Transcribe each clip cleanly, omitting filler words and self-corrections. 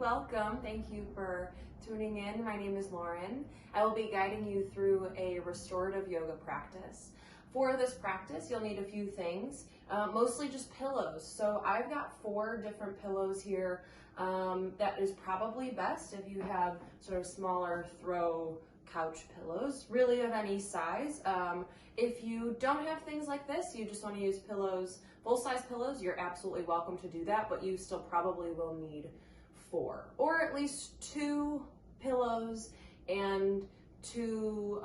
welcome. Thank you for tuning in. My name is Lauren. I will be guiding you through a restorative yoga practice. For this practice, you'll need a few things, mostly just pillows. So I've got 4 different pillows here. That is probably best if you have sort of smaller throw couch pillows, really of any size. If you don't have things like this, you just want to use pillows, full-size pillows, you're absolutely welcome to do that, but you still probably will need 4, or at least 2 pillows and 2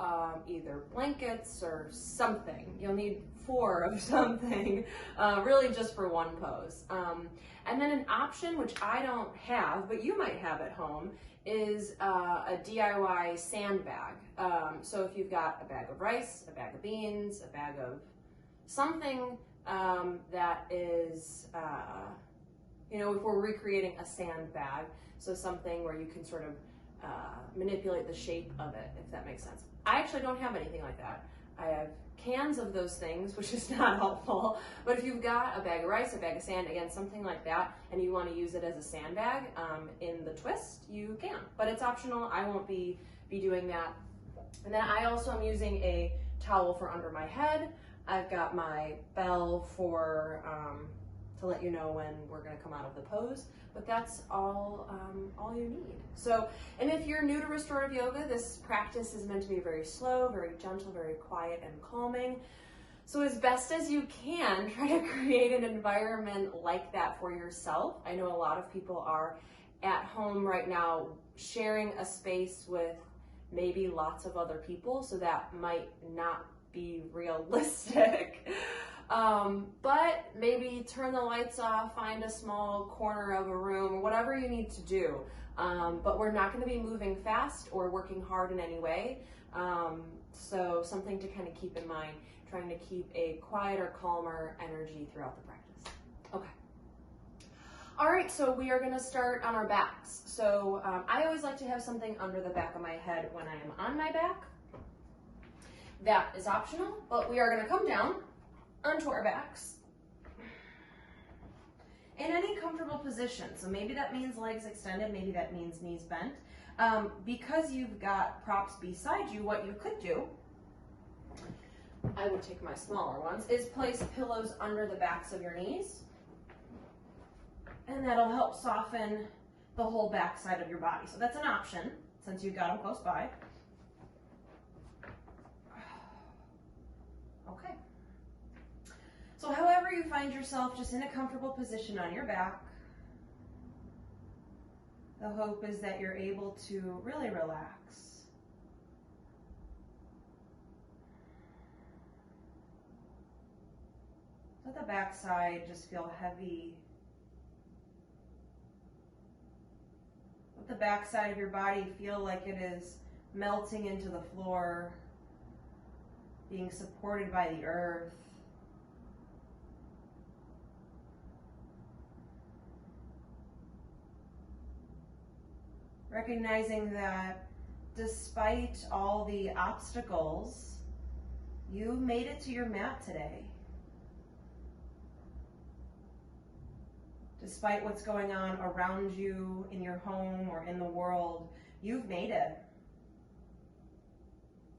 either blankets or something. You'll need 4 of something, really just for one pose. And then an option, which I don't have, but you might have at home, is a DIY sandbag. So if you've got a bag of rice, a bag of beans, a bag of something that is, if we're recreating a sandbag, so something where you can sort of manipulate the shape of it, if that makes sense. I actually don't have anything like that. I have cans of those things, which is not helpful, but if you've got a bag of rice, a bag of sand, again, something like that, and you want to use it as a sandbag in the twist, you can, but it's optional. I won't be doing that. And then I also am using a towel for under my head. I've got my bell for to let you know when we're going to come out of the pose, but that's all you need. So, and if you're new to restorative yoga, this practice is meant to be very slow, very gentle, very quiet and calming. So as best as you can, try to create an environment like that for yourself. I know a lot of people are at home right now sharing a space with maybe lots of other people, so that might not be realistic. But maybe turn the lights off, find a small corner of a room, whatever you need to do. But we're not going to be moving fast or working hard in any way. So something to kind of keep in mind, trying to keep a quieter, calmer energy throughout the practice. Okay. All right, so we are going to start on our backs. So I always like to have something under the back of my head when I am on my back. That is optional, but we are going to come down onto our backs in any comfortable position. So maybe that means legs extended, maybe that means knees bent. Because you've got props beside you, what you could do, I would take my smaller ones, is place pillows under the backs of your knees, and that'll help soften the whole back side of your body. So that's an option since you've got them close by. Okay. So however you find yourself, just in a comfortable position on your back, the hope is that you're able to really relax. Let the back side just feel heavy. Let the back side of your body feel like it is melting into the floor, being supported by the earth. Recognizing that despite all the obstacles, you made it to your mat today. Despite what's going on around you in your home or in the world, you've made it.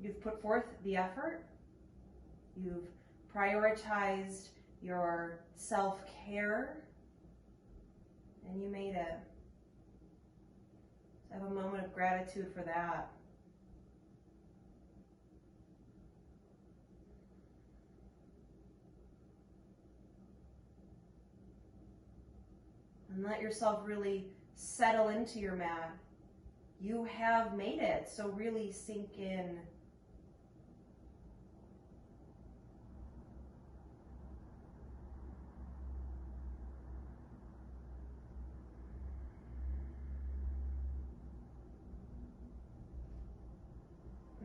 You've put forth the effort. You've prioritized your self-care, and you made it. So have a moment of gratitude for that. And let yourself really settle into your mat. You have made it, so really sink in.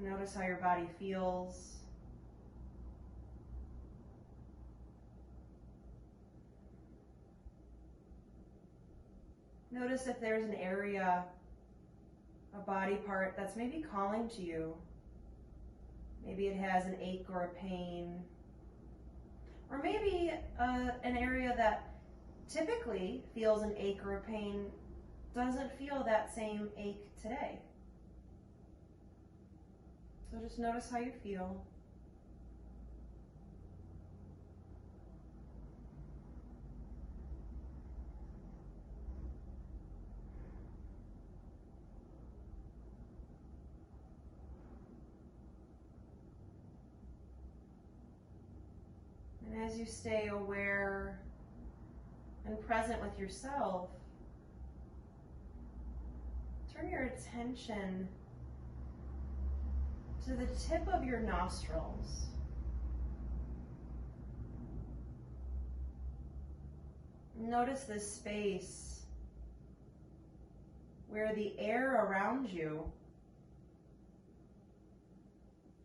Notice how your body feels. Notice if there's an area, a body part that's maybe calling to you. Maybe it has an ache or a pain. Or maybe an area that typically feels an ache or a pain doesn't feel that same ache today. So just notice how you feel. And as you stay aware and present with yourself, turn your attention to the tip of your nostrils. Notice this space where the air around you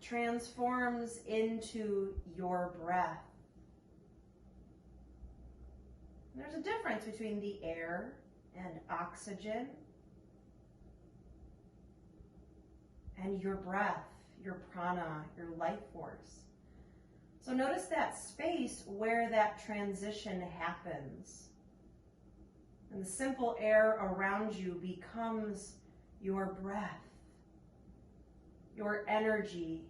transforms into your breath. There's a difference between the air and oxygen and your breath, your prana, your life force. So notice that space where that transition happens. And the simple air around you becomes your breath, your energy,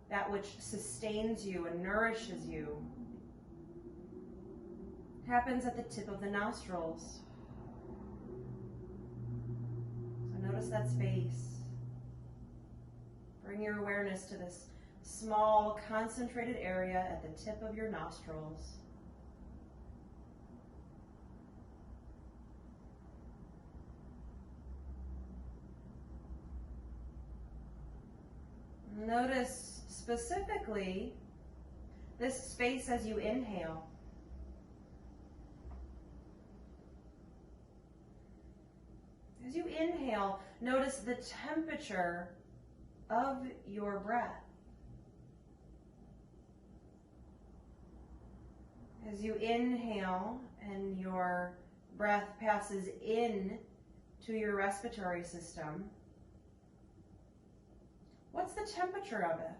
that which sustains you and nourishes you. Happens at the tip of the nostrils. So notice that space. Bring your awareness to this small, concentrated area at the tip of your nostrils. Notice specifically this space as you inhale. As you inhale, notice the temperature of your breath. As you inhale and your breath passes in to your respiratory system, what's the temperature of it?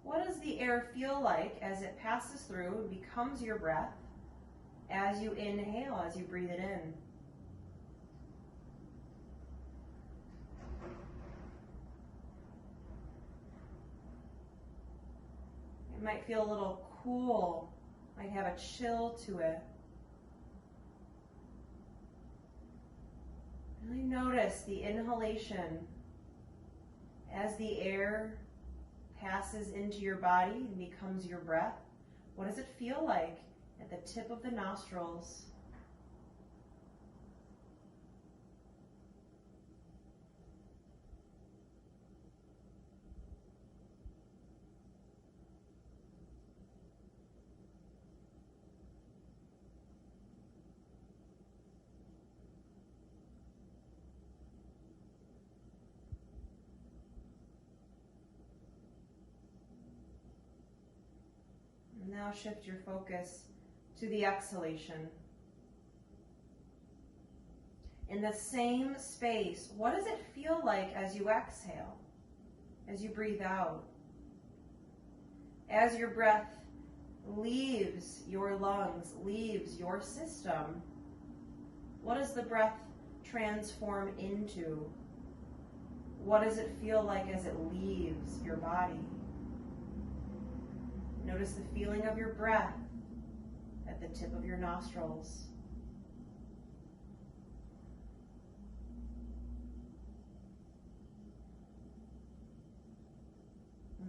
What does the air feel like as it passes through and becomes your breath as you inhale, as you breathe it in? It might feel a little cool, might have a chill to it. Really notice the inhalation as the air passes into your body and becomes your breath. What does it feel like at the tip of the nostrils? Now shift your focus to the exhalation. In the same space, what does it feel like as you exhale, as you breathe out? As your breath leaves your lungs, leaves your system, what does the breath transform into? What does it feel like as it leaves your body? Notice the feeling of your breath at the tip of your nostrils.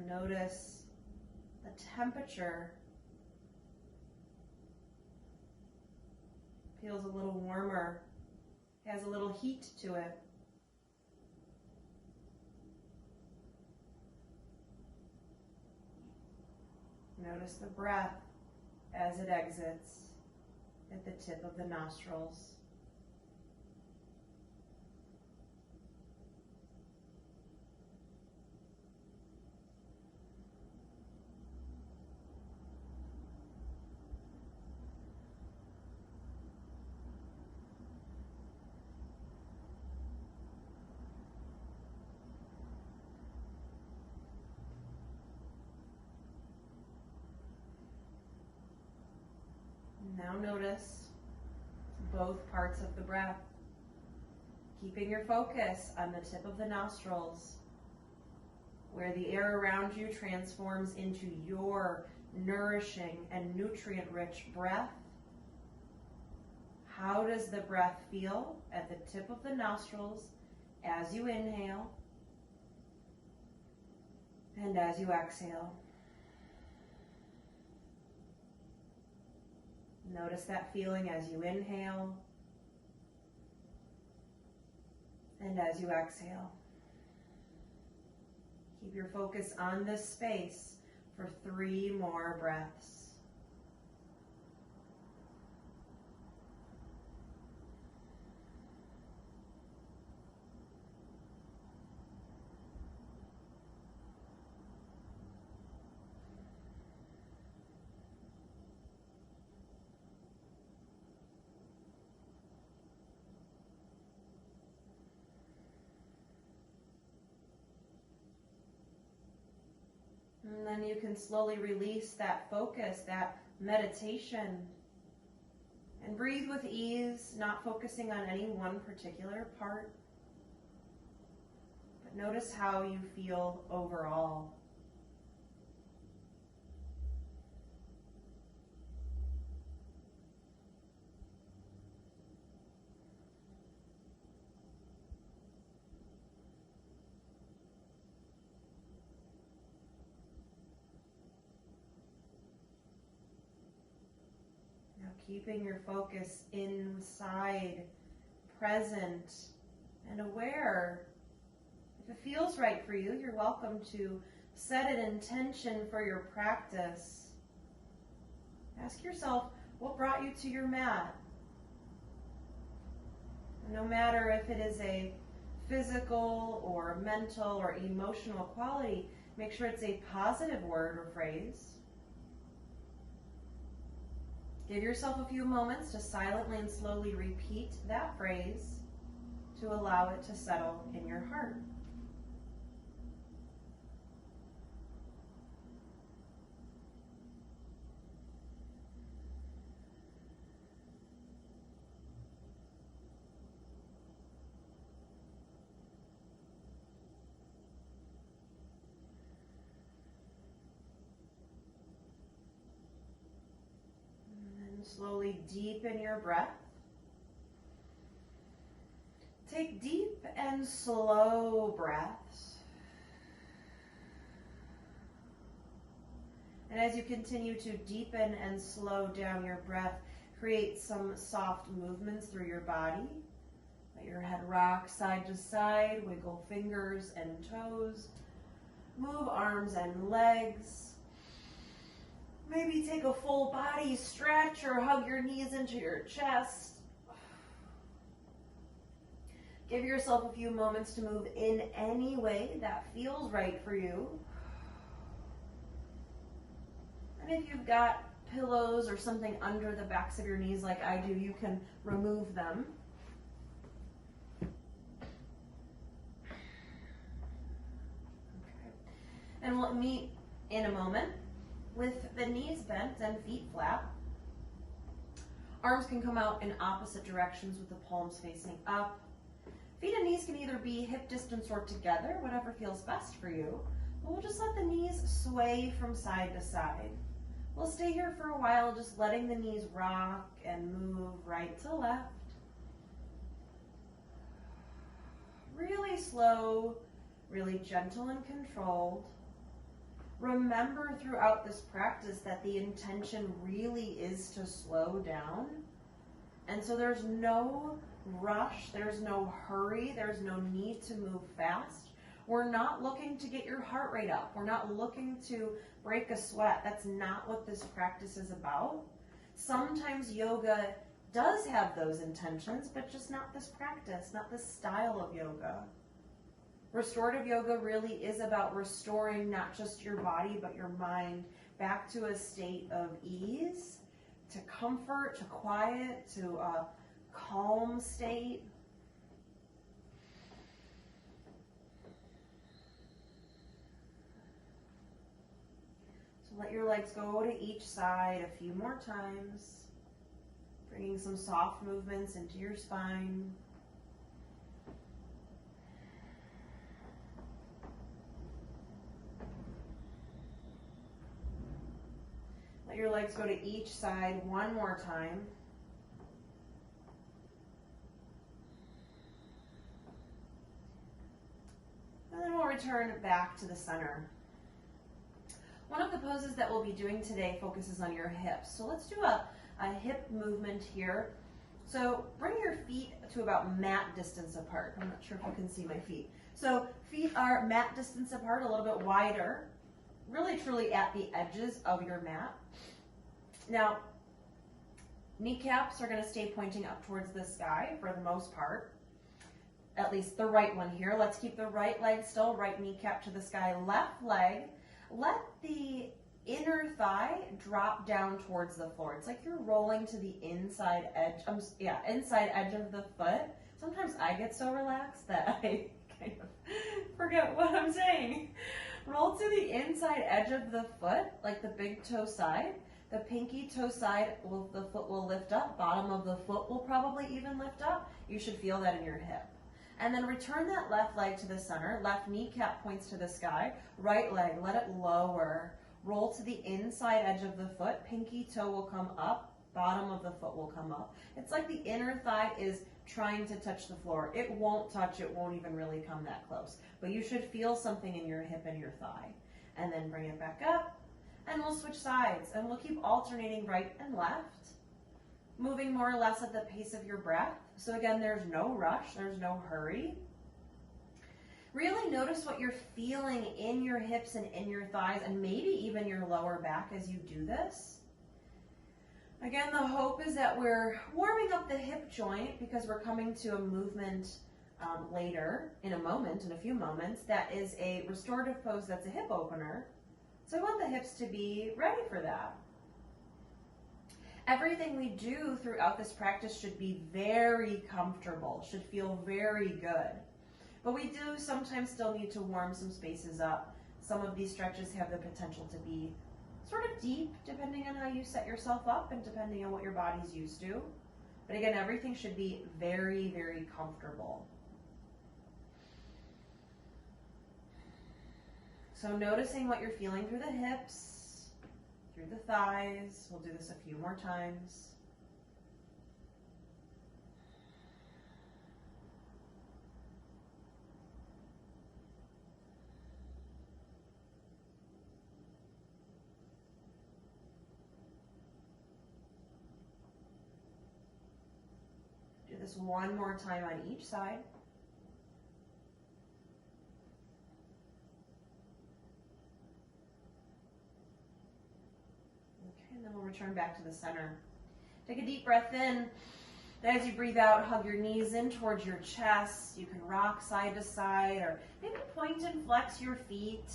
Notice the temperature. Feels a little warmer, has a little heat to it. Notice the breath as it exits at the tip of the nostrils. Now notice both parts of the breath. Keeping your focus on the tip of the nostrils, where the air around you transforms into your nourishing and nutrient-rich breath. How does the breath feel at the tip of the nostrils as you inhale and as you exhale? Notice that feeling as you inhale and as you exhale. Keep your focus on this space for 3 more breaths. And then you can slowly release that focus, that meditation, and breathe with ease, not focusing on any one particular part. But notice how you feel overall. Keeping your focus inside, present, and aware. If it feels right for you, you're welcome to set an intention for your practice. Ask yourself, what brought you to your mat? And no matter if it is a physical or mental or emotional quality, make sure it's a positive word or phrase. Give yourself a few moments to silently and slowly repeat that phrase to allow it to settle in your heart. Slowly deepen your breath. Take deep and slow breaths. And as you continue to deepen and slow down your breath, create some soft movements through your body. Let your head rock side to side, wiggle fingers and toes, move arms and legs. Maybe take a full body stretch or hug your knees into your chest. Give yourself a few moments to move in any way that feels right for you. And if you've got pillows or something under the backs of your knees like I do, you can remove them. Okay. And we'll meet in a moment with the knees bent and feet flat. Arms can come out in opposite directions with the palms facing up. Feet and knees can either be hip distance or together, whatever feels best for you. But we'll just let the knees sway from side to side. We'll stay here for a while, just letting the knees rock and move right to left. Really slow, really gentle and controlled. Remember throughout this practice that the intention really is to slow down. And so there's no rush, there's no hurry, there's no need to move fast. We're not looking to get your heart rate up. We're not looking to break a sweat. That's not what this practice is about. Sometimes yoga does have those intentions, but just not this practice, not this style of yoga. Restorative yoga really is about restoring not just your body, but your mind back to a state of ease, to comfort, to quiet, to a calm state. So let your legs go to each side a few more times, bringing Taking some soft movements into your spine. Let your legs go to each side one more time. And then we'll return back to the center. One of the poses that we'll be doing today focuses on your hips. So let's do a hip movement here. So bring your feet to about mat distance apart. I'm not sure if you can see my feet. So feet are mat distance apart, a little bit wider, really truly at the edges of your mat. Now, kneecaps are going to stay pointing up towards the sky for the most part. At least the right one here. Let's keep the right leg still, right kneecap to the sky, left leg. Let the inner thigh drop down towards the floor. It's like you're rolling to the inside edge, inside edge of the foot. Sometimes I get so relaxed that I kind of forget what I'm saying. Roll to the inside edge of the foot, like the big toe side. The pinky toe side, the foot will lift up. Bottom of the foot will probably even lift up. You should feel that in your hip. And then return that left leg to the center. Left kneecap points to the sky. Right leg, let it lower. Roll to the inside edge of the foot. Pinky toe will come up. Bottom of the foot will come up. It's like the inner thigh is trying to touch the floor. It won't touch. It won't even really come that close. But you should feel something in your hip and your thigh. And then bring it back up. And we'll switch sides. And we'll keep alternating right and left. Moving more or less at the pace of your breath. So again, there's no rush, there's no hurry. Really notice what you're feeling in your hips and in your thighs and maybe even your lower back as you do this. Again, the hope is that we're warming up the hip joint because we're coming to a movement later in a few moments, that is a restorative pose that's a hip opener. So I want the hips to be ready for that. Everything we do throughout this practice should be very comfortable, should feel very good. But we do sometimes still need to warm some spaces up. Some of these stretches have the potential to be sort of deep, depending on how you set yourself up and depending on what your body's used to. But again, everything should be very, very comfortable. So noticing what you're feeling through the hips, through the thighs. We'll do this a few more times. Do this one more time on each side. And then we'll return back to the center. Take a deep breath in. As you breathe out, hug your knees in towards your chest. You can rock side to side or maybe point and flex your feet.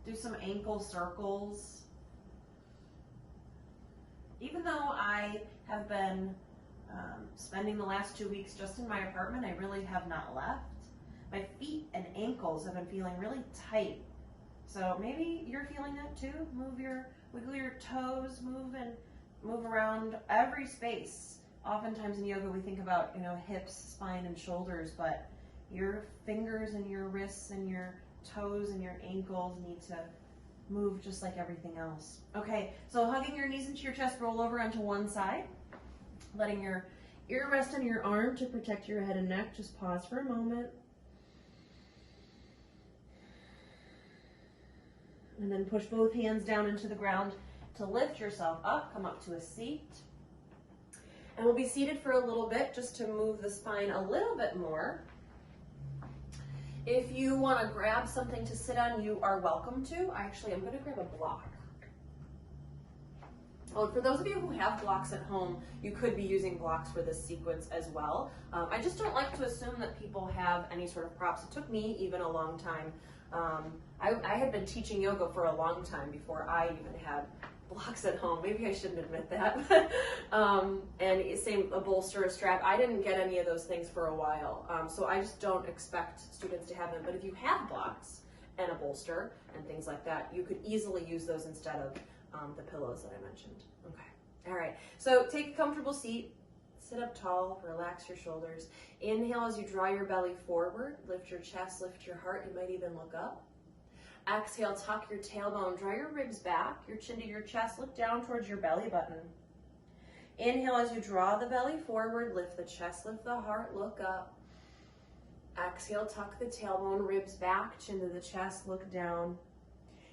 Do some ankle circles. Even though I have been spending the last 2 weeks just in my apartment, I really have not left. My feet and ankles have been feeling really tight. So maybe you're feeling that too. Wiggle your toes, move around every space. Oftentimes in yoga we think about, hips, spine, and shoulders, but your fingers and your wrists and your toes and your ankles need to move just like everything else. Okay, so hugging your knees into your chest, roll over onto one side, letting your ear rest on your arm to protect your head and neck. Just pause for a moment. And then push both hands down into the ground to lift yourself up, come up to a seat. And we'll be seated for a little bit just to move the spine a little bit more. If you want to grab something to sit on, you are welcome to. Actually, I'm going to grab a block. Oh, and for those of you who have blocks at home, you could be using blocks for this sequence as well. I just don't like to assume that people have any sort of props. It took me even a long time. I had been teaching yoga for a long time before I even had blocks at home. Maybe I shouldn't admit that. And same, a bolster, a strap. I didn't get any of those things for a while. So I just don't expect students to have them. But if you have blocks and a bolster and things like that, you could easily use those instead of the pillows that I mentioned. Okay. All right. So take a comfortable seat. Sit up tall, relax your shoulders. Inhale as you draw your belly forward, lift your chest, lift your heart. You might even look up. Exhale, tuck your tailbone, draw your ribs back, your chin to your chest, look down towards your belly button. Inhale as you draw the belly forward, lift the chest, lift the heart, look up. Exhale, tuck the tailbone, ribs back, chin to the chest, look down.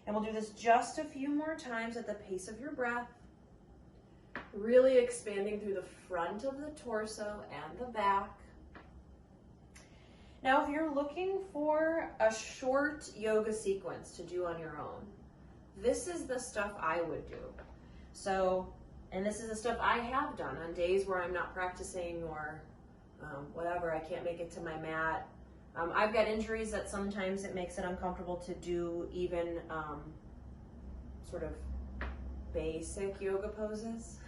And we'll do this just a few more times at the pace of your breath. Really expanding through the front of the torso and the back. Now, if you're looking for a short yoga sequence to do on your own, this is the stuff I would do. So, and this is the stuff I have done on days where I'm not practicing or whatever, I can't make it to my mat. I've got injuries that sometimes it makes it uncomfortable to do even sort of basic yoga poses.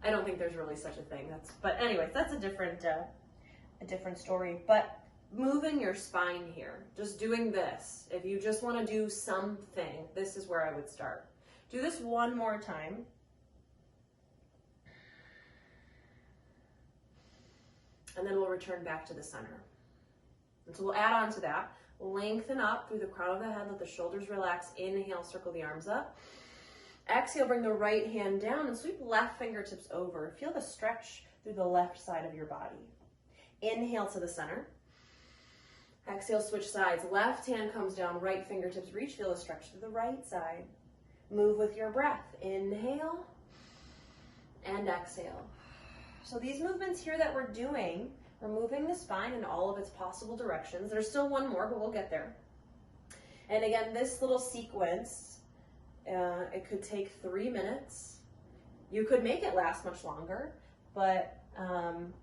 I don't think there's really such a thing. But anyways, that's a different story. But moving your spine here, just doing this. If you just want to do something, this is where I would start. Do this one more time. And then we'll return back to the center. And so we'll add on to that. Lengthen up through the crown of the head, let the shoulders relax. Inhale, circle the arms up. Exhale, bring the right hand down and sweep left fingertips over. Feel the stretch through the left side of your body. Inhale to the center. Exhale, switch sides. Left hand comes down, right fingertips reach. Feel the stretch through the right side. Move with your breath. Inhale and exhale. So these movements here that we're doing, we're moving the spine in all of its possible directions. There's still one more, but we'll get there. And again, this little sequence, it could take 3 minutes. You could make it last much longer, but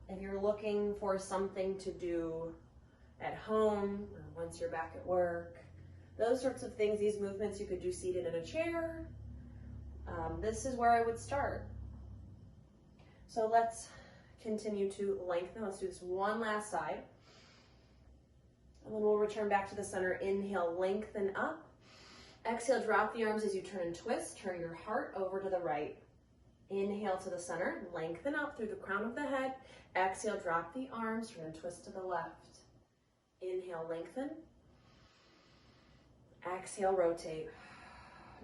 if you're looking for something to do at home or once you're back at work, those sorts of things, these movements you could do seated in a chair. This is where I would start. So let's continue to lengthen. Let's do this one last side. And then we'll return back to the center. Inhale, lengthen up. Exhale, drop the arms as you turn and twist. Turn your heart over to the right. Inhale to the center. Lengthen up through the crown of the head. Exhale, drop the arms. Turn and twist to the left. Inhale, lengthen. Exhale, rotate.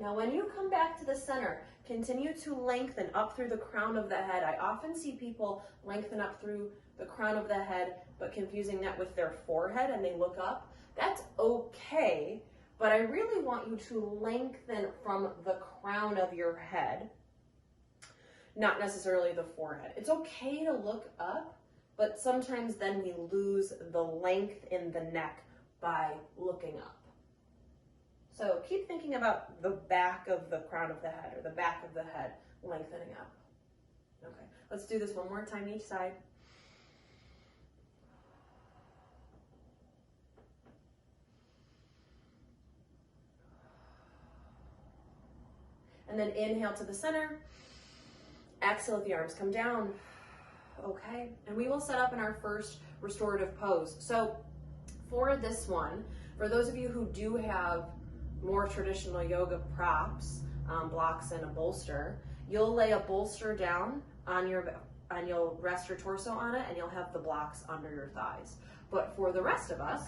Now, when you come back to the center, continue to lengthen up through the crown of the head. I often see people lengthen up through the crown of the head, but confusing that with their forehead and they look up. That's okay, but I really want you to lengthen from the crown of your head, not necessarily the forehead. It's okay to look up, but sometimes then we lose the length in the neck by looking up. So keep thinking about the back of the crown of the head or the back of the head lengthening up. Okay, let's do this one more time each side. And then inhale to the center. Exhale, let the arms come down. Okay, and we will set up in our first restorative pose. So for this one, for those of you who do have more traditional yoga props, blocks and a bolster, you'll lay a bolster down on and you'll rest your torso on it, and you'll have the blocks under your thighs. But for the rest of us,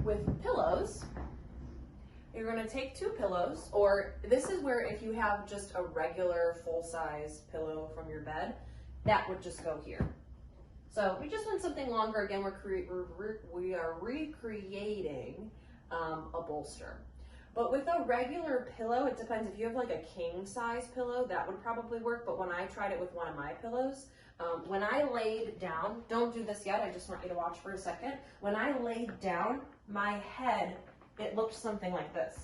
with pillows, you're going to take 2 pillows, or this is where if you have just a regular full-size pillow from your bed, that would just go here. So we just want something longer. Again, we are recreating a bolster. But with a regular pillow, it depends. If you have like a king size pillow, that would probably work. But when I tried it with one of my pillows, when I laid down, don't do this yet, I just want you to watch for a second. When I laid down, my head, it looked something like this.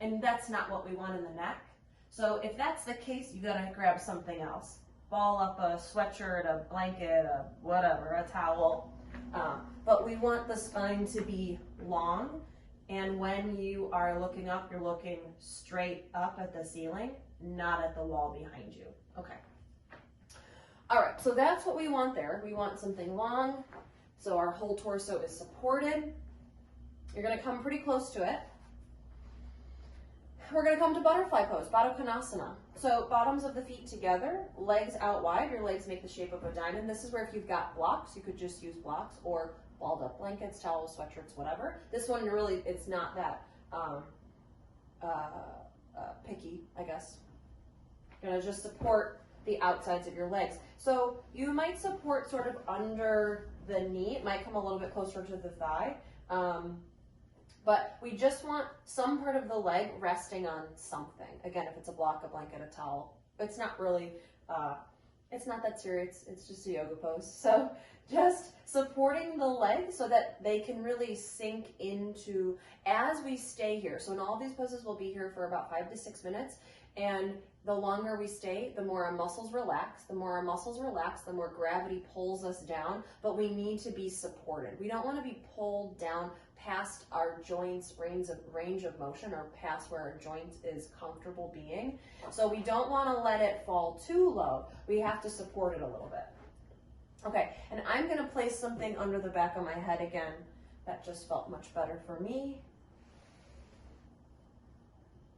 And that's not what we want in the neck. So if that's the case, you gotta grab something else. Ball up a sweatshirt, a blanket, a whatever, a towel. But we want the spine to be long, and when you are looking up, you're looking straight up at the ceiling, not at the wall behind you. Okay. All right, so that's what we want there. We want something long, so our whole torso is supported. You're gonna come pretty close to it. We're going to come to butterfly pose, Baddha Konasana. So bottoms of the feet together, legs out wide. Your legs make the shape of a diamond. This is where if you've got blocks, you could just use blocks or balled up blankets, towels, sweatshirts, whatever. This one really, it's not that picky, I guess. You're going to just support the outsides of your legs. So you might support sort of under the knee. It might come a little bit closer to the thigh. But we just want some part of the leg resting on something. Again, if it's a block, a blanket, a towel, it's not really, it's not that serious. It's just a yoga pose. So just supporting the legs so that they can really sink into as we stay here. So in all these poses, we'll be here for about 5 to 6 minutes. And the longer we stay, the more our muscles relax. The more our muscles relax, the more gravity pulls us down. But we need to be supported. We don't want to be pulled down past our joints range of motion or past where our joint is comfortable being. So we don't want to let it fall too low. We have to support it a little bit. Okay, and I'm going to place something under the back of my head again. That just felt much better for me.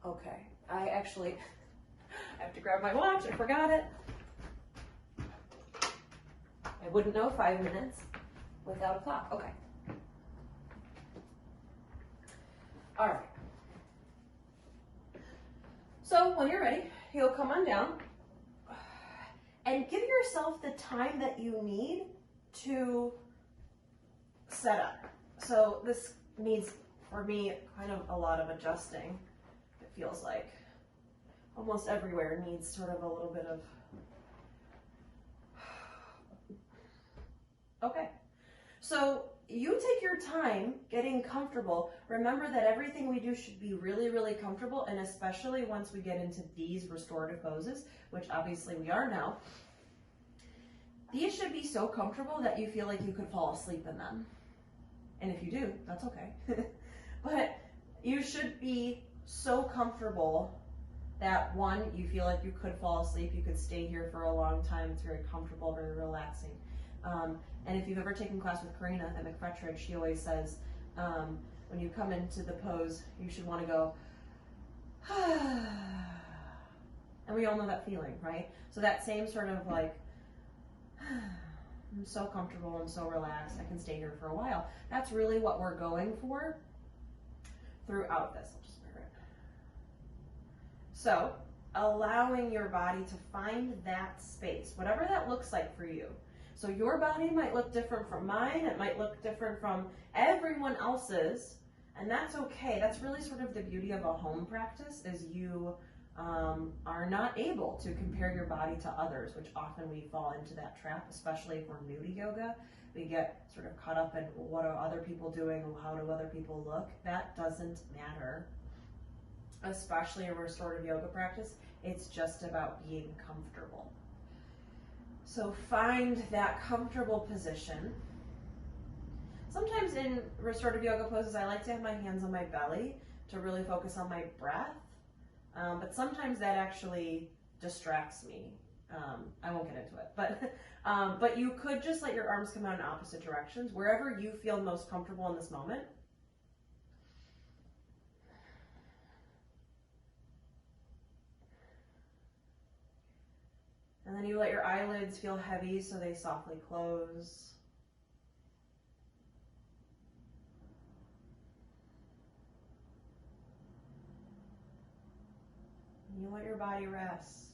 Okay, I have to grab my watch. I forgot it. I wouldn't know 5 minutes without a clock. Okay. All right. So when you're ready, you'll come on down and give yourself the time that you need to set up. So this needs, for me, kind of a lot of adjusting. It feels like almost everywhere needs sort of a little bit of, okay. So you take your time getting comfortable. Remember that everything we do should be really, really comfortable, and especially once we get into these restorative poses, which obviously we are now, these should be so comfortable that you feel like you could fall asleep in them. And if you do, that's okay. But you should be so comfortable that one, you feel like you could fall asleep, you could stay here for a long time, it's very comfortable, very relaxing. And if you've ever taken class with Karina at McFetridge, she always says, when you come into the pose, you should want to go, and we all know that feeling, right? So that same sort of like, I'm so comfortable, I'm so relaxed, I can stay here for a while. That's really what we're going for throughout this. I'll just mirror it. So allowing your body to find that space, whatever that looks like for you. So your body might look different from mine, it might look different from everyone else's, and that's okay. That's really sort of the beauty of a home practice, is you are not able to compare your body to others, which often we fall into that trap, especially if we're new to yoga. We get sort of caught up in what are other people doing, how do other people look. That doesn't matter, especially in restorative yoga practice. It's just about being comfortable. So find that comfortable position. Sometimes in restorative yoga poses, I like to have my hands on my belly to really focus on my breath. But sometimes that actually distracts me. I won't get into it, but you could just let your arms come out in opposite directions, wherever you feel most comfortable in this moment. And then you let your eyelids feel heavy so they softly close. And you let your body rest.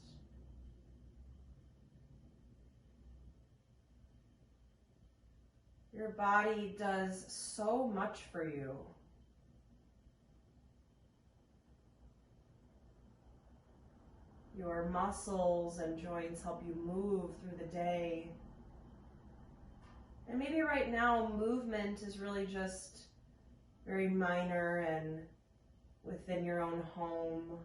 Your body does so much for you. Your muscles and joints help you move through the day. And maybe right now movement is really just very minor and within your own home.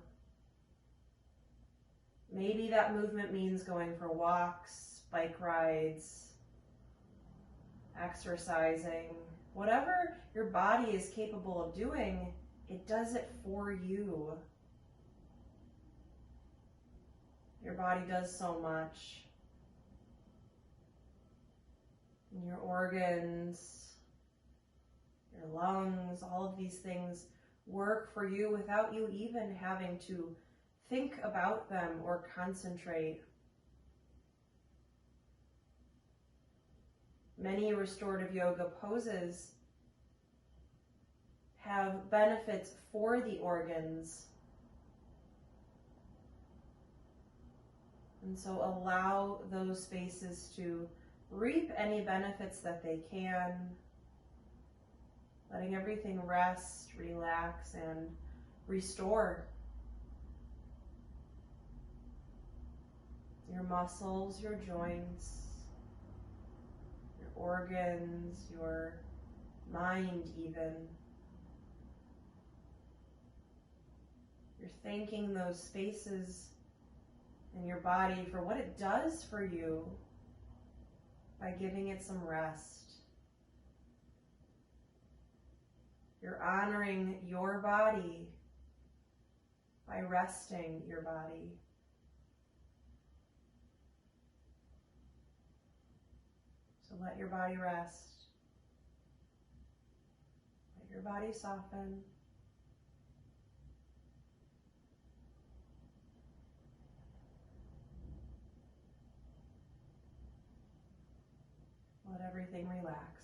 Maybe that movement means going for walks, bike rides, exercising. Whatever your body is capable of doing, it does it for you. Your body does so much. And your organs, your lungs, all of these things work for you without you even having to think about them or concentrate. Many restorative yoga poses have benefits for the organs. And so allow those spaces to reap any benefits that they can, letting everything rest, relax, and restore. Your muscles, your joints, your organs, your mind even. You're thanking those spaces in your body for what it does for you by giving it some rest. You're honoring your body by resting your body. So let your body rest. Let your body soften. Let everything relax.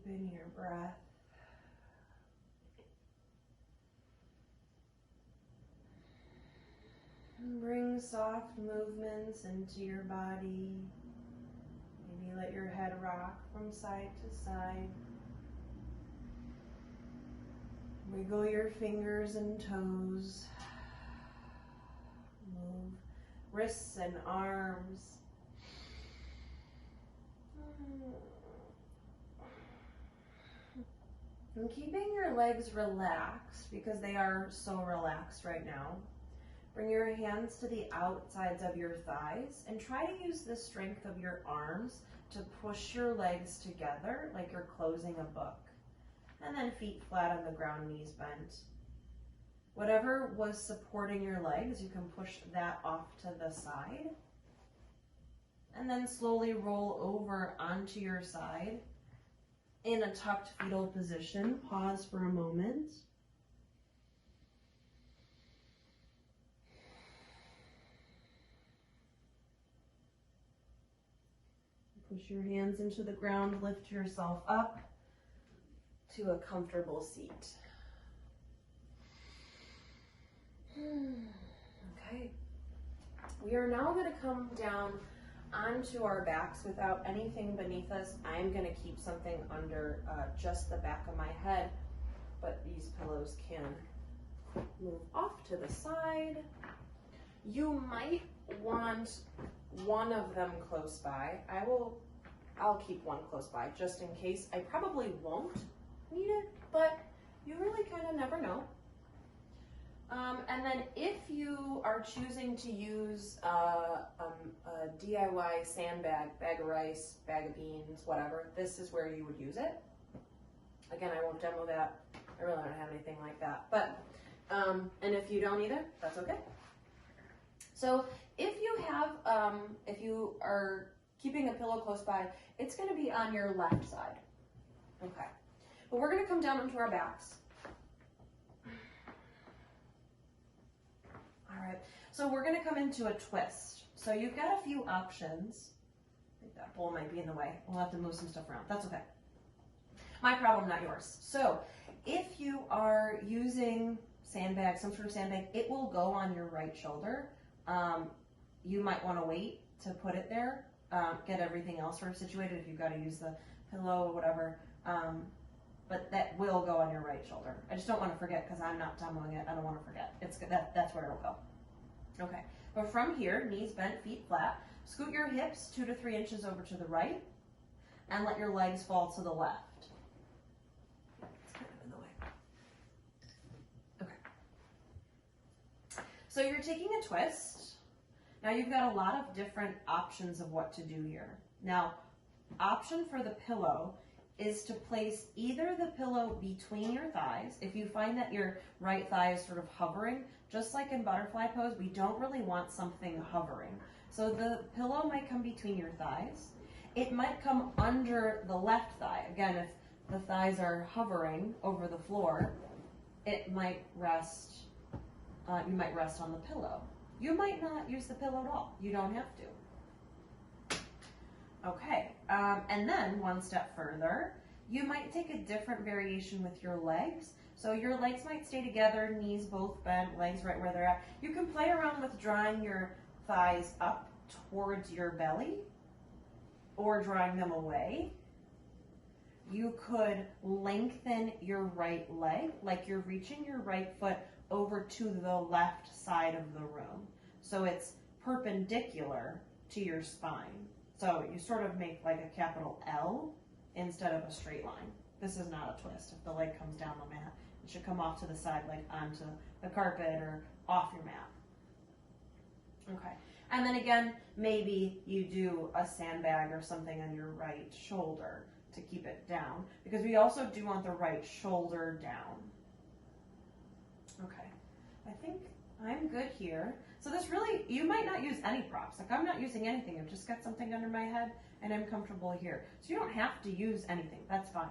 Deepen your breath. And bring soft movements into your body. Maybe let your head rock from side to side. Wiggle your fingers and toes. Move wrists and arms. And keeping your legs relaxed, because they are so relaxed right now, bring your hands to the outsides of your thighs and try to use the strength of your arms to push your legs together like you're closing a book. And then feet flat on the ground, knees bent. Whatever was supporting your legs, you can push that off to the side. And then slowly roll over onto your side in a tucked fetal position. Pause for a moment. Push your hands into the ground, lift yourself up to a comfortable seat. Okay. We are now going to come down onto our backs without anything beneath us. I'm going to keep something under just the back of my head, but these pillows can move off to the side. You might want one of them close by. I'll keep one close by just in case. I probably won't need it, but you really kind of never know. And then if you are choosing to use a DIY sandbag, bag of rice, bag of beans, whatever, this is where you would use it. Again, I won't demo that. I really don't have anything like that. But, and if you don't either, that's okay. So if you have, if you are keeping a pillow close by, it's going to be on your left side. Okay. But we're going to come down onto our backs. All right, so we're going to come into a twist. So you've got a few options. I think that bowl might be in the way. We'll have to move some stuff around. That's okay. My problem, not yours. So if you are using sandbag, some sort of sandbag, it will go on your right shoulder. You might want to wait to put it there, get everything else sort of situated if you've got to use the pillow or whatever. But that will go on your right shoulder. I just don't want to forget because I'm not demoing it. I don't want to forget. It's good. That's where it'll go. Okay. But from here, knees bent, feet flat. Scoot your hips 2 to 3 inches over to the right, and let your legs fall to the left. It's kind of in the way. Okay. So you're taking a twist. Now you've got a lot of different options of what to do here. Now, option for the pillow is to place either the pillow between your thighs. If you find that your right thigh is sort of hovering, just like in butterfly pose, we don't really want something hovering. So the pillow might come between your thighs. It might come under the left thigh. Again, if the thighs are hovering over the floor, it might rest, you might rest on the pillow. You might not use the pillow at all. You don't have to. Okay, and then one step further, you might take a different variation with your legs. So your legs might stay together, knees both bent, legs right where they're at. You can play around with drawing your thighs up towards your belly or drawing them away. You could lengthen your right leg, like you're reaching your right foot over to the left side of the room. So it's perpendicular to your spine. So you sort of make like a capital L instead of a straight line. This is not a twist. If the leg comes down the mat, it should come off to the side, like onto the carpet or off your mat. Okay. And then again, maybe you do a sandbag or something on your right shoulder to keep it down, because we also do want the right shoulder down. Okay. I think I'm good here. So this really, you might not use any props. Like I'm not using anything. I've just got something under my head and I'm comfortable here. So you don't have to use anything. That's fine.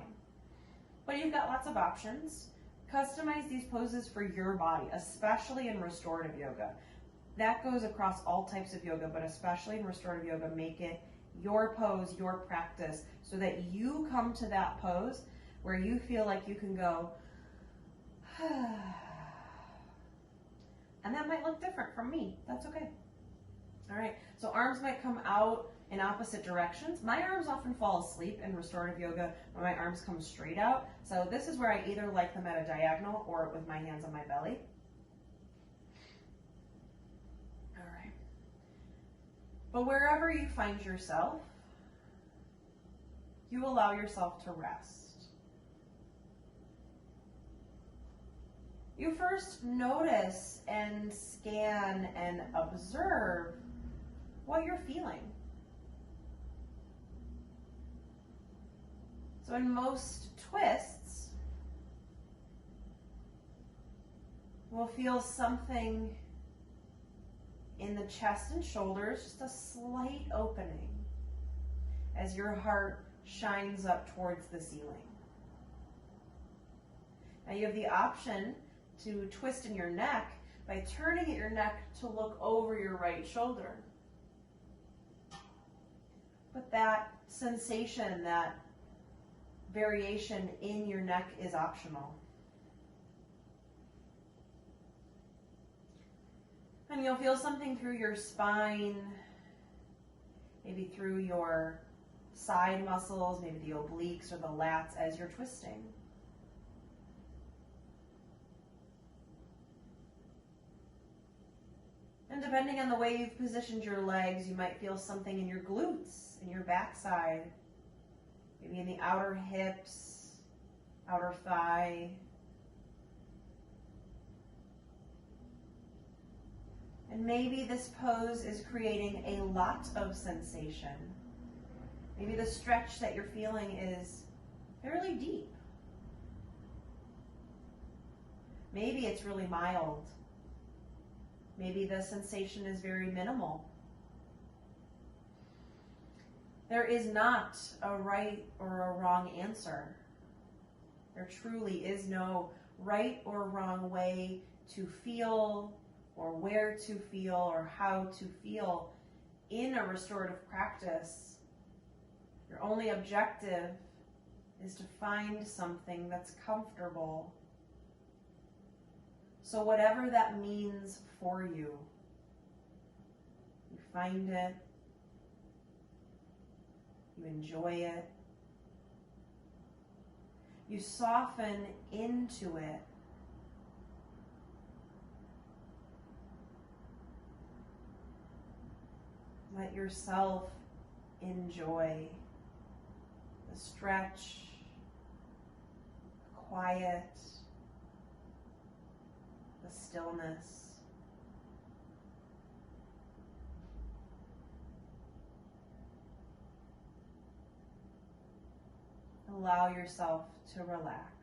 But you've got lots of options. Customize these poses for your body, especially in restorative yoga. That goes across all types of yoga, but especially in restorative yoga, make it your pose, your practice, so that you come to that pose where you feel like you can go, and that might look different from me. That's okay. All right, so arms might come out in opposite directions. My arms often fall asleep in restorative yoga when my arms come straight out. So this is where I either like them at a diagonal or with my hands on my belly. All right. But wherever you find yourself, you allow yourself to rest. You first notice and scan and observe what you're feeling. So in most twists, we'll feel something in the chest and shoulders, just a slight opening as your heart shines up towards the ceiling. Now you have the option to twist in your neck by turning at your neck to look over your right shoulder. But that sensation, that variation in your neck is optional. And you'll feel something through your spine, maybe through your side muscles, maybe the obliques or the lats as you're twisting. And depending on the way you've positioned your legs, you might feel something in your glutes, in your backside, maybe in the outer hips, outer thigh. And maybe this pose is creating a lot of sensation. Maybe the stretch that you're feeling is fairly deep. Maybe it's really mild. Maybe the sensation is very minimal. There is not a right or a wrong answer. There truly is no right or wrong way to feel, or where to feel, or how to feel in a restorative practice. Your only objective is to find something that's comfortable. So whatever that means for you, you find it, you enjoy it, you soften into it. Let yourself enjoy the stretch, the quiet, the stillness. Allow yourself to relax.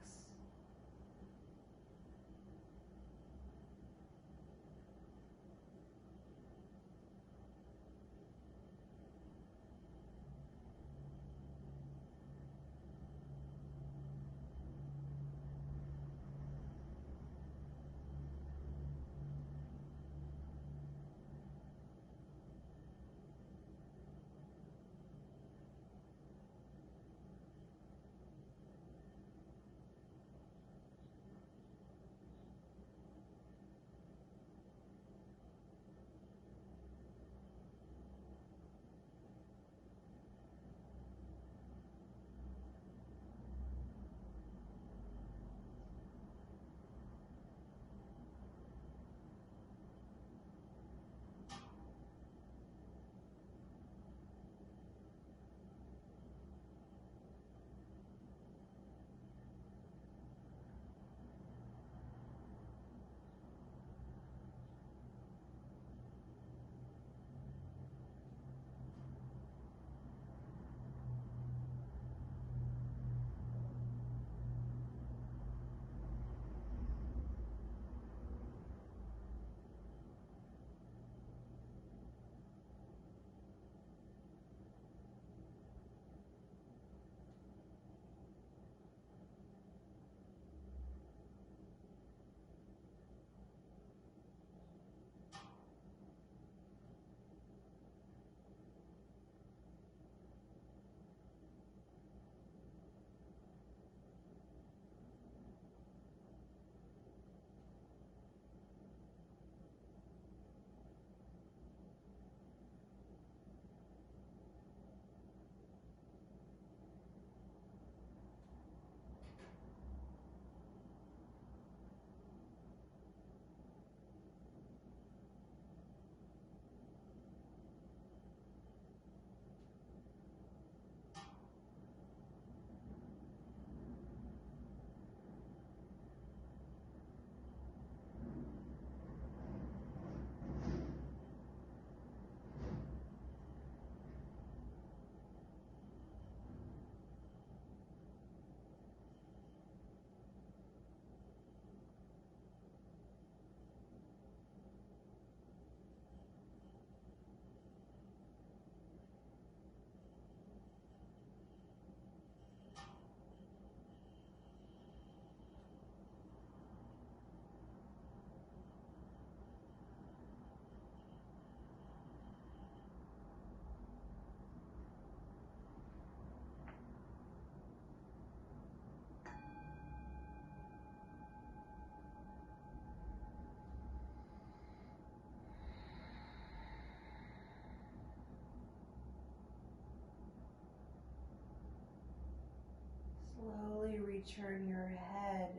return your head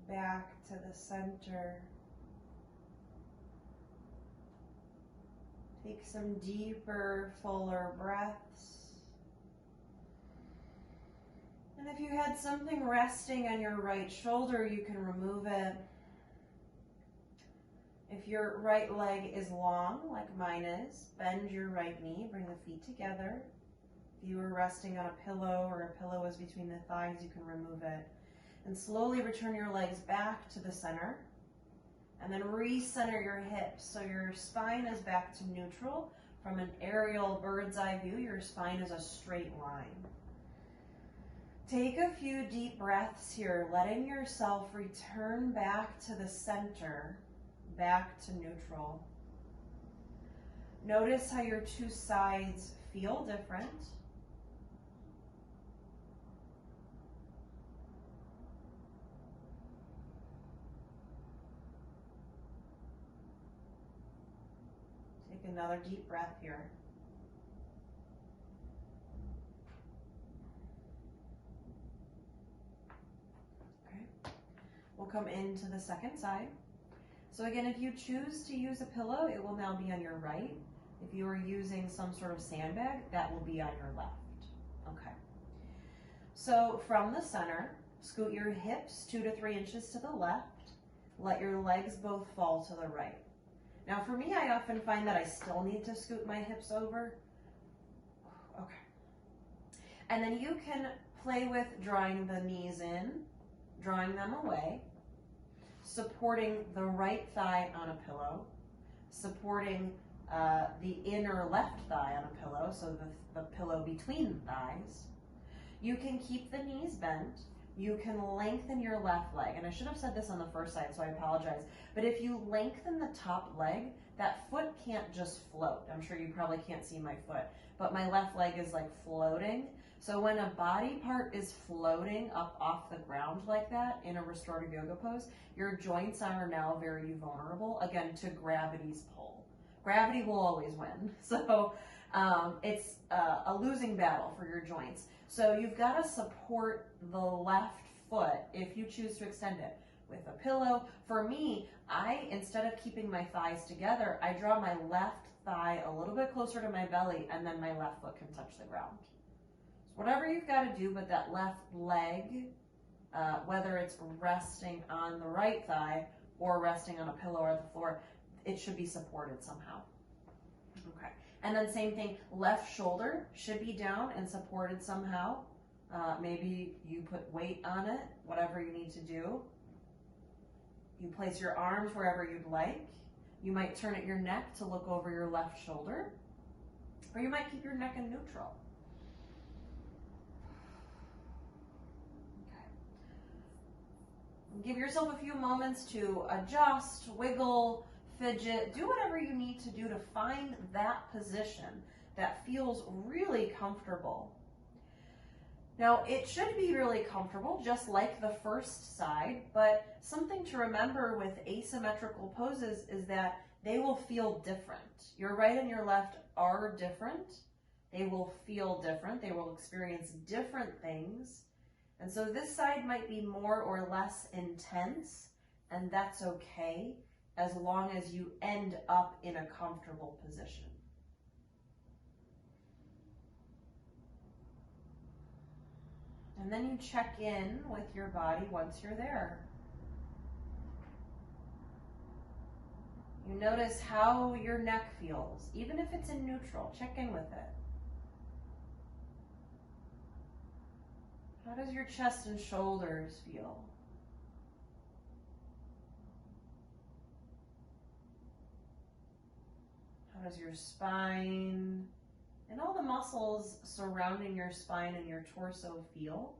back to the center. Take some deeper, fuller breaths. And if you had something resting on your right shoulder, you can remove it. If your right leg is long, like mine is, bend your right knee, bring the feet together. If you were resting on a pillow or a pillow is between the thighs, you can remove it. And slowly return your legs back to the center. And then recenter your hips. So your spine is back to neutral. From an aerial bird's eye view, your spine is a straight line. Take a few deep breaths here, letting yourself return back to the center, back to neutral. Notice how your two sides feel different. Take another deep breath here. Okay. We'll come into the second side. So again, if you choose to use a pillow, it will now be on your right. If you are using some sort of sandbag, that will be on your left. Okay. So from the center, scoot your hips 2 to 3 inches to the left. Let your legs both fall to the right. Now for me, I often find that I still need to scoot my hips over. Okay. And then you can play with drawing the knees in, drawing them away, supporting the right thigh on a pillow, supporting the inner left thigh on a pillow, so the pillow between the thighs. You can keep the knees bent. You can lengthen your left leg. And I should have said this on the first side, so I apologize. But if you lengthen the top leg, that foot can't just float. I'm sure you probably can't see my foot, but my left leg is like floating. So when a body part is floating up off the ground like that in a restorative yoga pose, your joints are now very vulnerable, again, to gravity's pull. Gravity will always win. So it's a losing battle for your joints. So you've got to support the left foot if you choose to extend it with a pillow. For me, instead of keeping my thighs together, I draw my left thigh a little bit closer to my belly, and then my left foot can touch the ground. So whatever you've got to do, but that left leg, whether it's resting on the right thigh or resting on a pillow or the floor, it should be supported somehow. Okay. And then same thing, left shoulder should be down and supported somehow. Maybe you put weight on it, whatever you need to do. You place your arms wherever you'd like. You might turn at your neck to look over your left shoulder, or you might keep your neck in neutral. Okay. Give yourself a few moments to adjust, wiggle, fidget, do whatever you need to do to find that position that feels really comfortable. Now, it should be really comfortable, just like the first side, but something to remember with asymmetrical poses is that they will feel different. Your right and your left are different. They will feel different. They will experience different things. And so this side might be more or less intense, and that's okay, as long as you end up in a comfortable position. And then you check in with your body once you're there. You notice how your neck feels, even if it's in neutral, check in with it. How does your chest and shoulders feel? How does your spine and all the muscles surrounding your spine and your torso feel?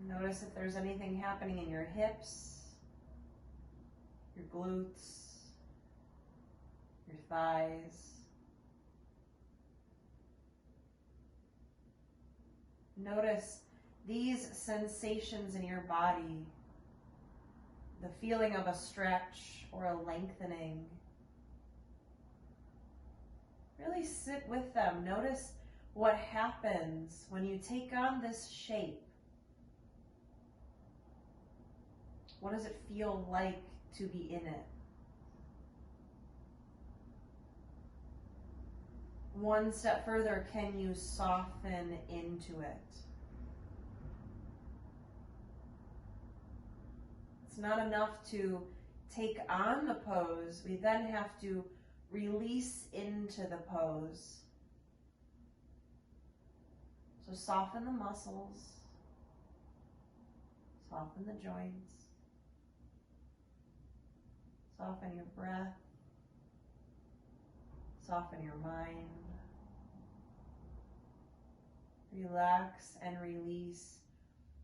Notice if there's anything happening in your hips, your glutes, your thighs. Notice these sensations in your body the feeling of a stretch or a lengthening. Really sit with them. Notice what happens when you take on this shape. What does it feel like to be in it? One step further, can you soften into it? It's not enough to take on the pose. We then have to release into the pose. So soften the muscles, soften the joints, soften your breath, soften your mind. Relax and release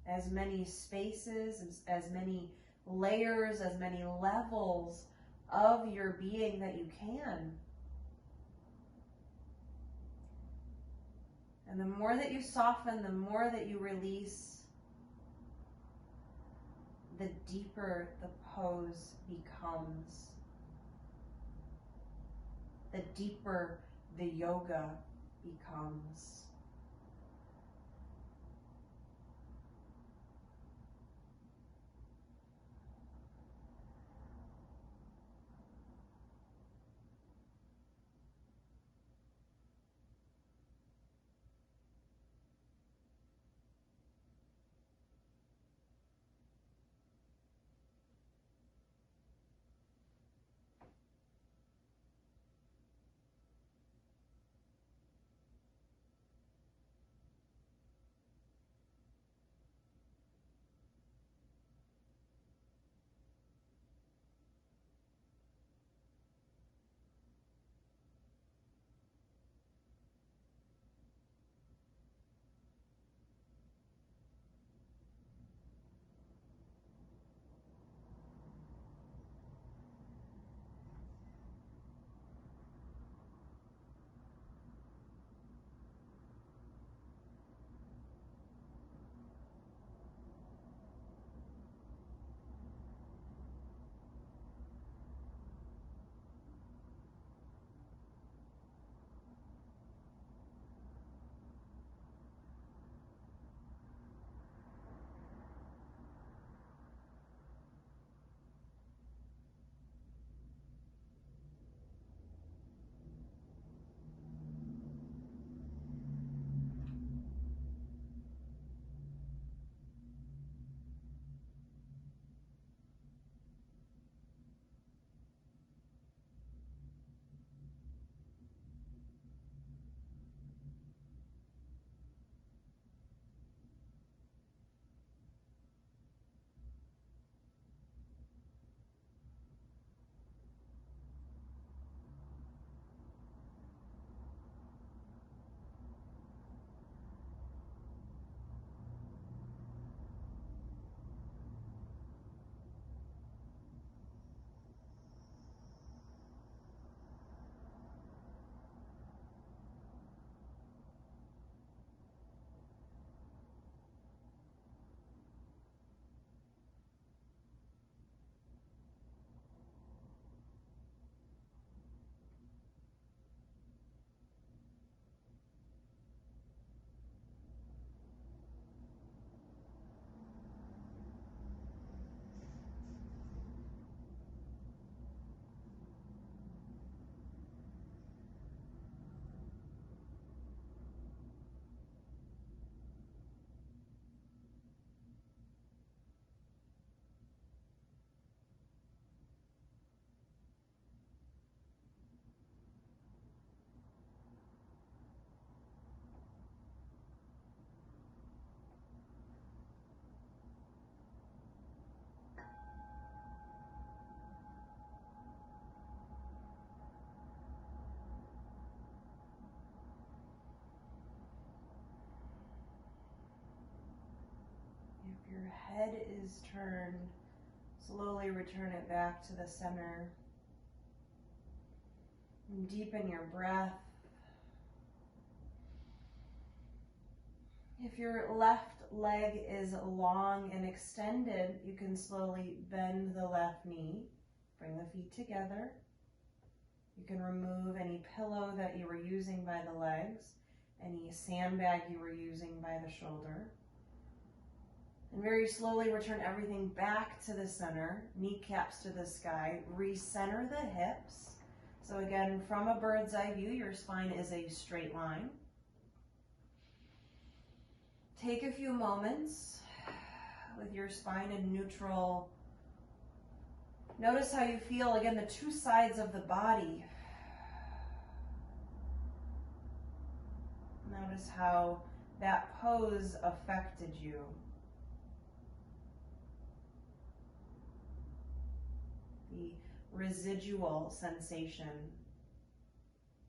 as many spaces, as many layers, as many levels of your being that you can. And the more that you soften, the more that you release, the deeper the pose becomes. The deeper the yoga becomes. If your head is turned, slowly return it back to the center. And deepen your breath. If your left leg is long and extended, you can slowly bend the left knee, bring the feet together. You can remove any pillow that you were using by the legs, any sandbag you were using by the shoulder. And very slowly return everything back to the center, kneecaps to the sky, recenter the hips. So again, from a bird's eye view, your spine is a straight line. Take a few moments with your spine in neutral. Notice how you feel, again, the two sides of the body. Notice how that pose affected you. The residual sensation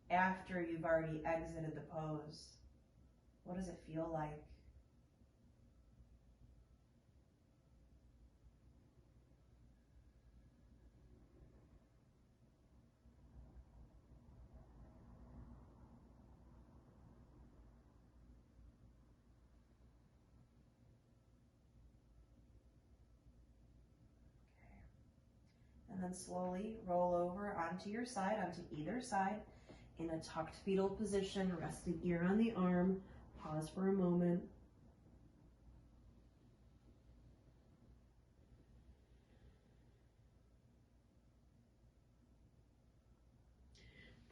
after you've already exited the pose. What does it feel like? And then slowly roll over onto your side, onto either side, in a tucked fetal position, resting ear on the arm. Pause for a moment.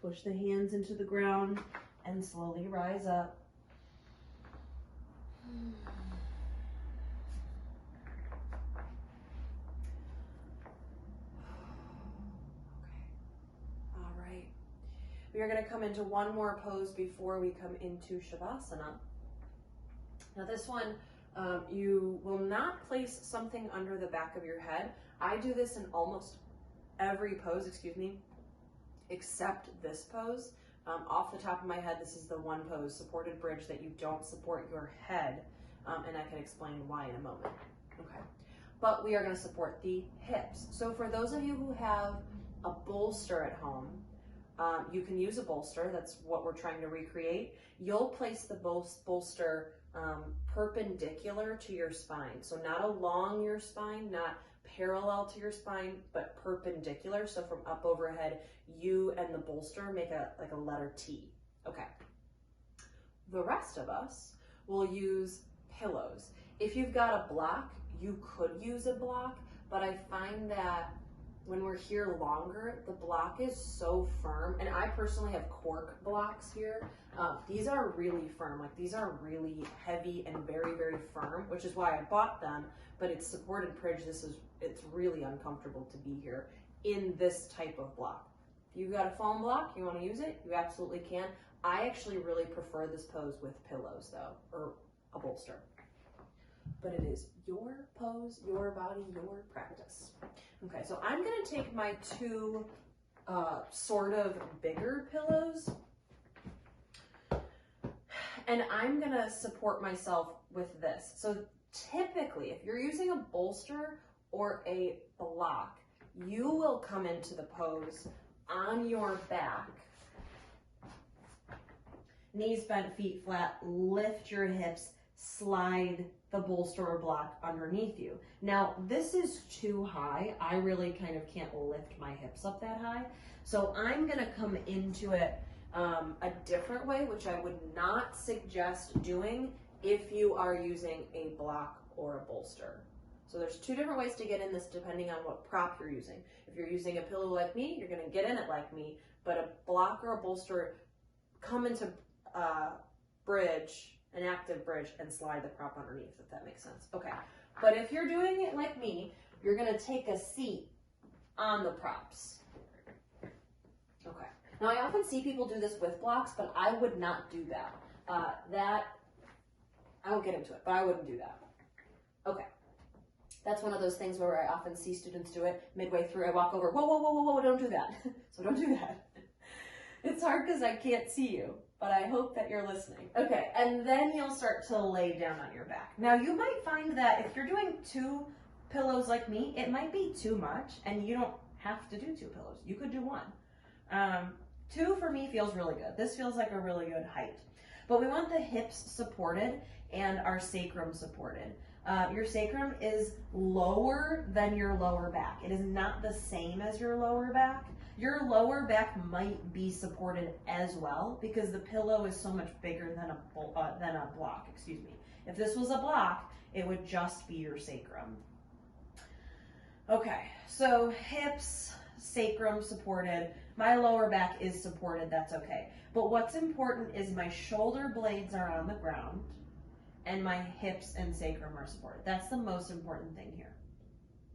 Push the hands into the ground and slowly rise up. We are going to come into one more pose before we come into Shavasana. Now this one, you will not place something under the back of your head. I do this in almost every pose, except this pose. Off the top of my head, this is the one pose, supported bridge, that you don't support your head, and I can explain why in a moment. Okay, but we are going to support the hips. So for those of you who have a bolster at home, you can use a bolster. That's what we're trying to recreate. You'll place the bolster perpendicular to your spine. So not along your spine, not parallel to your spine, but perpendicular. So from up overhead, you and the bolster make like a letter T. Okay. The rest of us will use pillows. If you've got a block, you could use a block, but I find that when we're here longer, the block is so firm, and I personally have cork blocks here. These are really firm, like these are really heavy and very, very firm, which is why I bought them, but it's supported bridge. It's really uncomfortable to be here in this type of block. If you've got a foam block, you wanna use it, you absolutely can. I actually really prefer this pose with pillows though, or a bolster. But it is your pose, your body, your practice. Okay, so I'm gonna take my two sort of bigger pillows, and I'm gonna support myself with this. So typically, if you're using a bolster or a block, you will come into the pose on your back, knees bent, feet flat, lift your hips, slide the bolster or block underneath you. Now, this is too high. I really kind of can't lift my hips up that high. So I'm gonna come into it a different way, which I would not suggest doing if you are using a block or a bolster. So there's two different ways to get in this depending on what prop you're using. If you're using a pillow like me, you're gonna get in it like me, but a block or a bolster, come into bridge, an active bridge, and slide the prop underneath, if that makes sense. Okay, but if you're doing it like me, you're gonna take a seat on the props. Okay, now I often see people do this with blocks, but I would not do that. I won't get into it, but I wouldn't do that. Okay, that's one of those things where I often see students do it. Midway through, I walk over, whoa, whoa, whoa, whoa, whoa, don't do that. So don't do that. It's hard because I can't see you, but I hope that you're listening. Okay, and then you'll start to lay down on your back. Now you might find that if you're doing two pillows like me, it might be too much, and you don't have to do two pillows. You could do one. 2 for me feels really good. This feels like a really good height. But we want the hips supported and our sacrum supported. Your sacrum is lower than your lower back. It is not the same as your lower back. Your lower back might be supported as well because the pillow is so much bigger than a block. Excuse me. If this was a block, it would just be your sacrum. Okay, so hips, sacrum supported. My lower back is supported, that's okay. But what's important is my shoulder blades are on the ground and my hips and sacrum are supported. That's the most important thing here.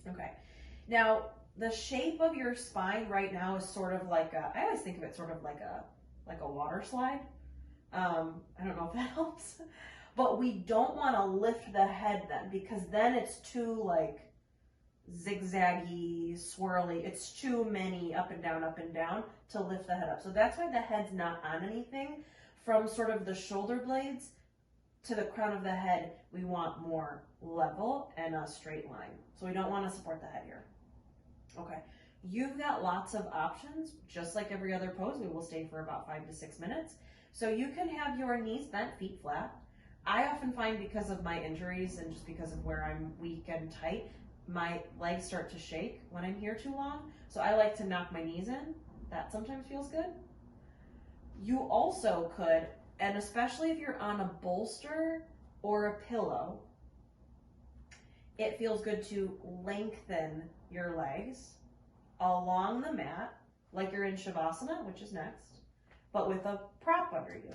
Okay, now the shape of your spine right now is sort of like I always think of it sort of like a water slide. I don't know if that helps, but we don't want to lift the head then, because then it's too like zigzaggy, swirly. It's too many up and down to lift the head up. So that's why the head's not on anything. From sort of the shoulder blades to the crown of the head, we want more level and a straight line. So we don't want to support the head here. Okay, you've got lots of options. Just like every other pose, we will stay for about 5 to 6 minutes. So you can have your knees bent, feet flat. I often find, because of my injuries and just because of where I'm weak and tight, my legs start to shake when I'm here too long. So I like to knock my knees in. That sometimes feels good. You also could, and especially if you're on a bolster or a pillow, it feels good to lengthen your legs along the mat, like you're in Shavasana, which is next, but with a prop under you.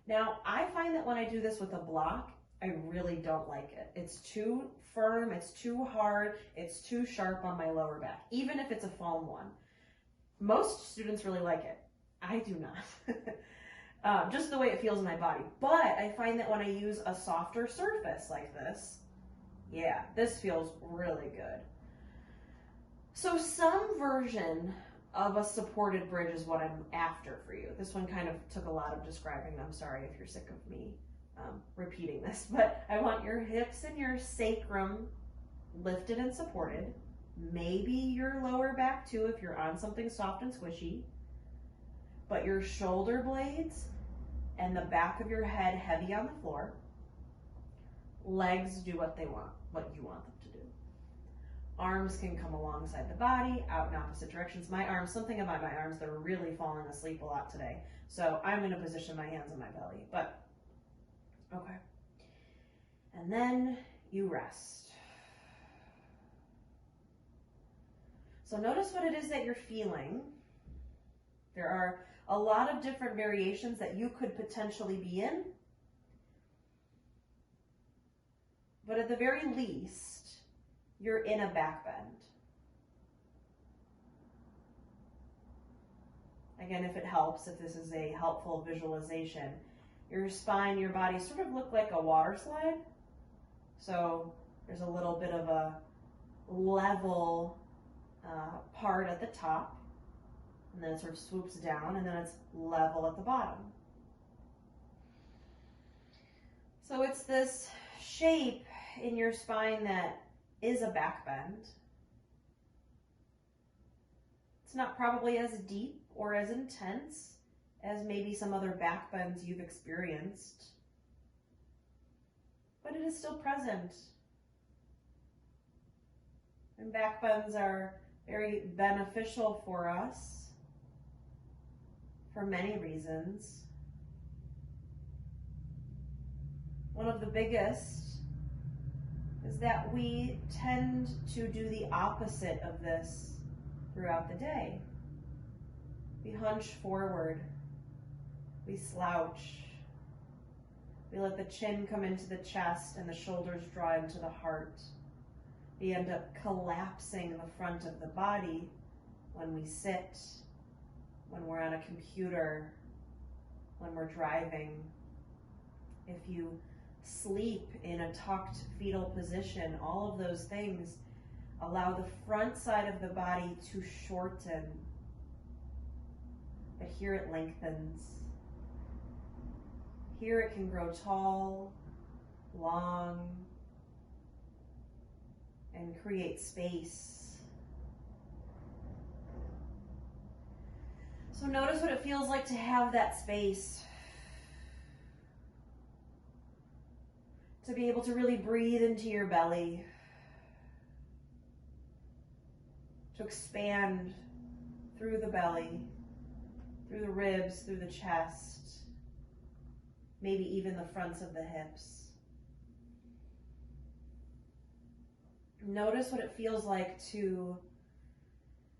Now, I find that when I do this with a block, I really don't like it. It's too firm, it's too hard, it's too sharp on my lower back, even if it's a foam one. Most students really like it. I do not. Just the way it feels in my body. But I find that when I use a softer surface like this, yeah, this feels really good. So some version of a supported bridge is what I'm after for you. This one kind of took a lot of describing. I'm sorry if you're sick of me repeating this, but I want your hips and your sacrum lifted and supported. Maybe your lower back too if you're on something soft and squishy. But your shoulder blades and the back of your head heavy on the floor. Legs do what they want, what you want them to do. Arms can come alongside the body, out in opposite directions. My arms, something about my arms, they're really falling asleep a lot today. So I'm going to position my hands on my belly, but okay. And then you rest. So notice what it is that you're feeling. There are a lot of different variations that you could potentially be in. But at the very least, you're in a back bend. Again, if it helps, if this is a helpful visualization, your spine, your body sort of look like a water slide. So there's a little bit of a level part at the top, and then it sort of swoops down, and then it's level at the bottom. So it's this shape in your spine that is a back bend. It's not probably as deep or as intense as maybe some other back bends you've experienced, but it is still present. And back bends are very beneficial for us for many reasons. One of the biggest is that we tend to do the opposite of this throughout the day. We hunch forward, we slouch, we let the chin come into the chest and the shoulders draw into the heart. We end up collapsing the front of the body when we sit, when we're on a computer, when we're driving. If you sleep in a tucked fetal position, all of those things allow the front side of the body to shorten. But here it lengthens. Here it can grow tall, long, and create space. So So notice what it feels like to have that space. To be able to really breathe into your belly. To expand through the belly, through the ribs, through the chest, maybe even the fronts of the hips. Notice what it feels like to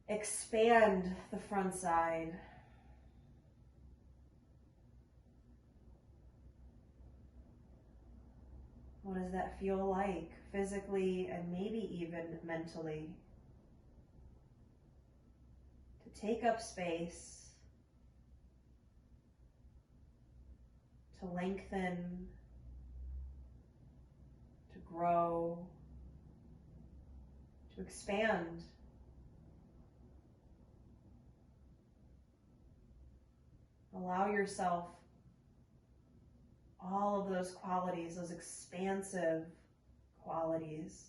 expand the front side. What does that feel like physically and maybe even mentally? To take up space, to lengthen, to grow, to expand. Allow yourself all of those qualities, those expansive qualities.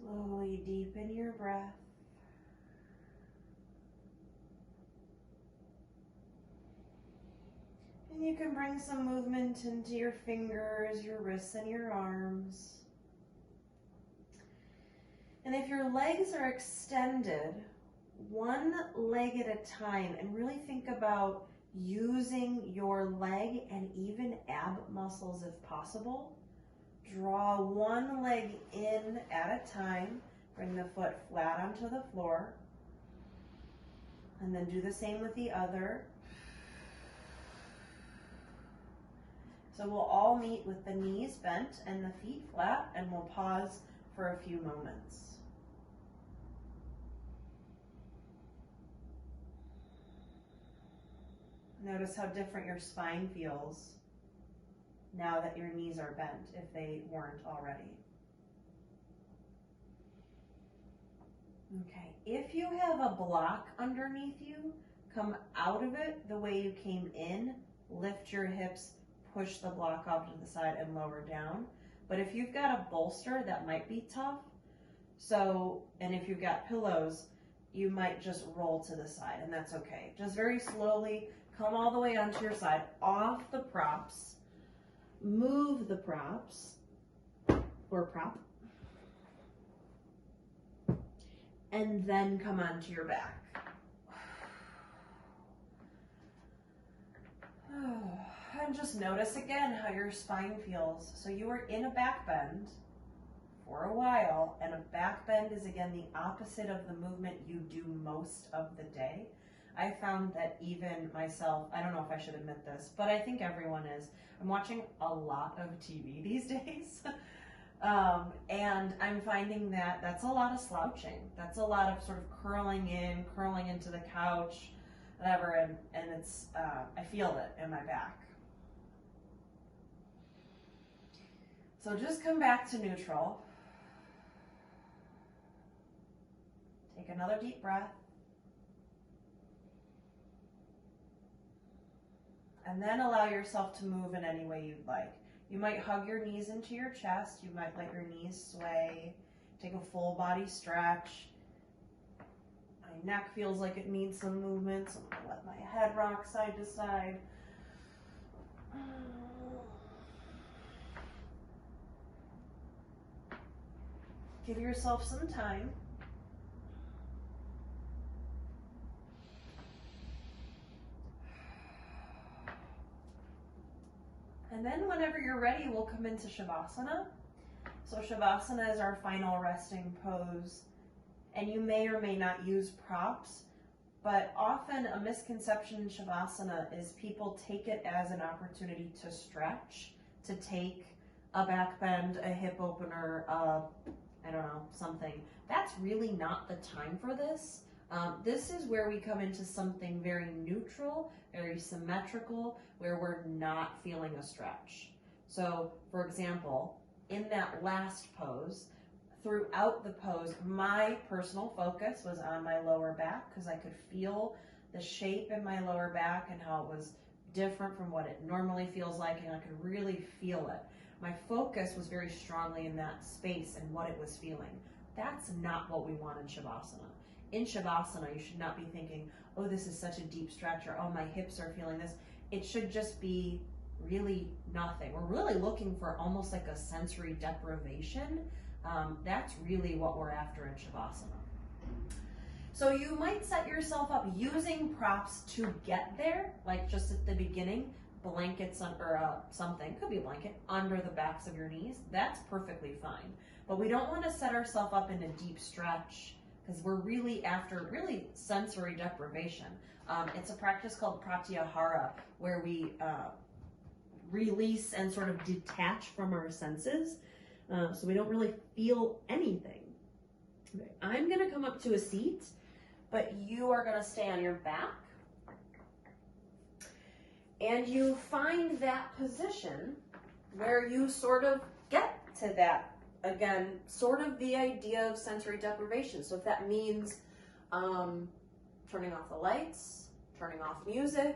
Slowly deepen your breath. And you can bring some movement into your fingers, your wrists, and your arms. And if your legs are extended, one leg at a time, and really think about using your leg and even ab muscles if possible. Draw one leg in at a time. Bring the foot flat onto the floor. And then do the same with the other. So we'll all meet with the knees bent and the feet flat, and we'll pause for a few moments. Notice how different your spine feels now that your knees are bent, if they weren't already. Okay, if you have a block underneath you, come out of it the way you came in, lift your hips, push the block off to the side and lower down. But if you've got a bolster, that might be tough. So, and if you've got pillows, you might just roll to the side, and that's okay. Just very slowly come all the way onto your side, off the props, move the props, or prop, and then come onto your back. And just notice again how your spine feels. So you were in a back bend for a while, and a back bend is again the opposite of the movement you do most of the day. I found that even myself, I don't know if I should admit this, but I think everyone is. I'm watching a lot of TV these days. And I'm finding that that's a lot of slouching. That's a lot of sort of curling into the couch, whatever, and it's, I feel it in my back. So just come back to neutral. Take another deep breath. And then allow yourself to move in any way you'd like. You might hug your knees into your chest. You might let your knees sway. Take a full body stretch. My neck feels like it needs some movement, so I'm going to let my head rock side to side. Give yourself some time. And then whenever you're ready, we'll come into Shavasana. So Shavasana is our final resting pose. And you may or may not use props, but often a misconception in Shavasana is people take it as an opportunity to stretch, to take a back bend, a hip opener, I don't know, something. That's really not the time for this. This is where we come into something very neutral, very symmetrical, where we're not feeling a stretch. So, for example, in that last pose, throughout the pose, my personal focus was on my lower back because I could feel the shape in my lower back and how it was different from what it normally feels like, and I could really feel it. My focus was very strongly in that space and what it was feeling. That's not what we want in Shavasana. In Shavasana, you should not be thinking, oh, this is such a deep stretch, or oh, my hips are feeling this. It should just be really nothing. We're really looking for almost like a sensory deprivation. That's really what we're after in Shavasana. So you might set yourself up using props to get there, like just at the beginning, blankets or something, could be a blanket, under the backs of your knees. That's perfectly fine. But we don't want to set ourselves up in a deep stretch because we're really after sensory deprivation. It's a practice called pratyahara where we release and sort of detach from our senses so we don't really feel anything. Okay. I'm going to come up to a seat, but you are going to stay on your back. And you find that position where you sort of get to that, again, sort of the idea of sensory deprivation. So if that means turning off the lights, turning off music,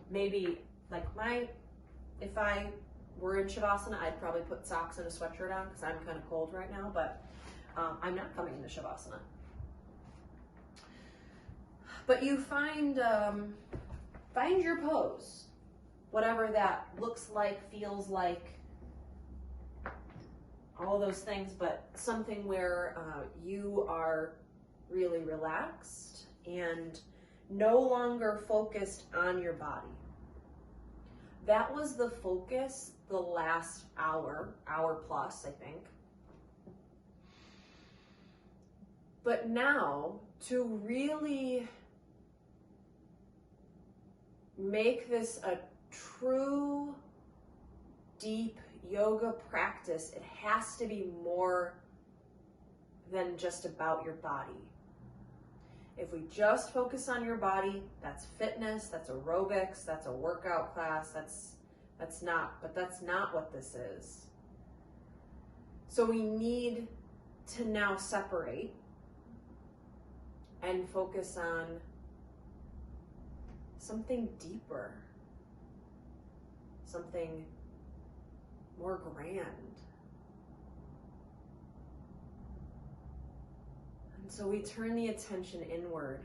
maybe like if I were in Shavasana, I'd probably put socks and a sweatshirt on because I'm kind of cold right now, but I'm not coming into Shavasana. But you find your pose, whatever that looks like, feels like, all those things, but something where you are really relaxed and no longer focused on your body. That was the focus the last hour plus, I think. But now, to really make this a true, deep yoga practice, it has to be more than just about your body. If we just focus on your body, that's fitness, that's aerobics, that's a workout class, that's not what this is. So we need to now separate and focus on something deeper, something more grand. And so we turn the attention inward.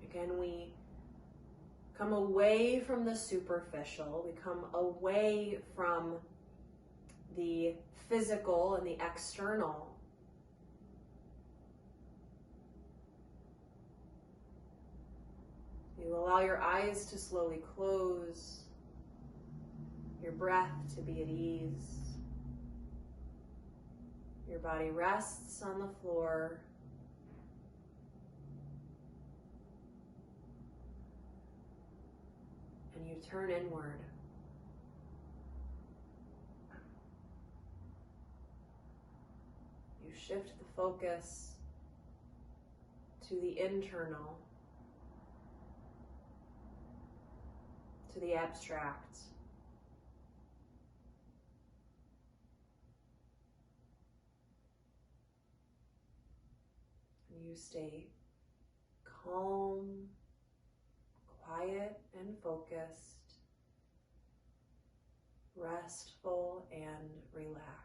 Again, we come away from the superficial, we come away from the physical and the external. You allow your eyes to slowly close, your breath to be at ease. Your body rests on the floor. And you turn inward. You shift the focus to the internal, to the abstract. And you stay calm, quiet and focused, restful and relaxed.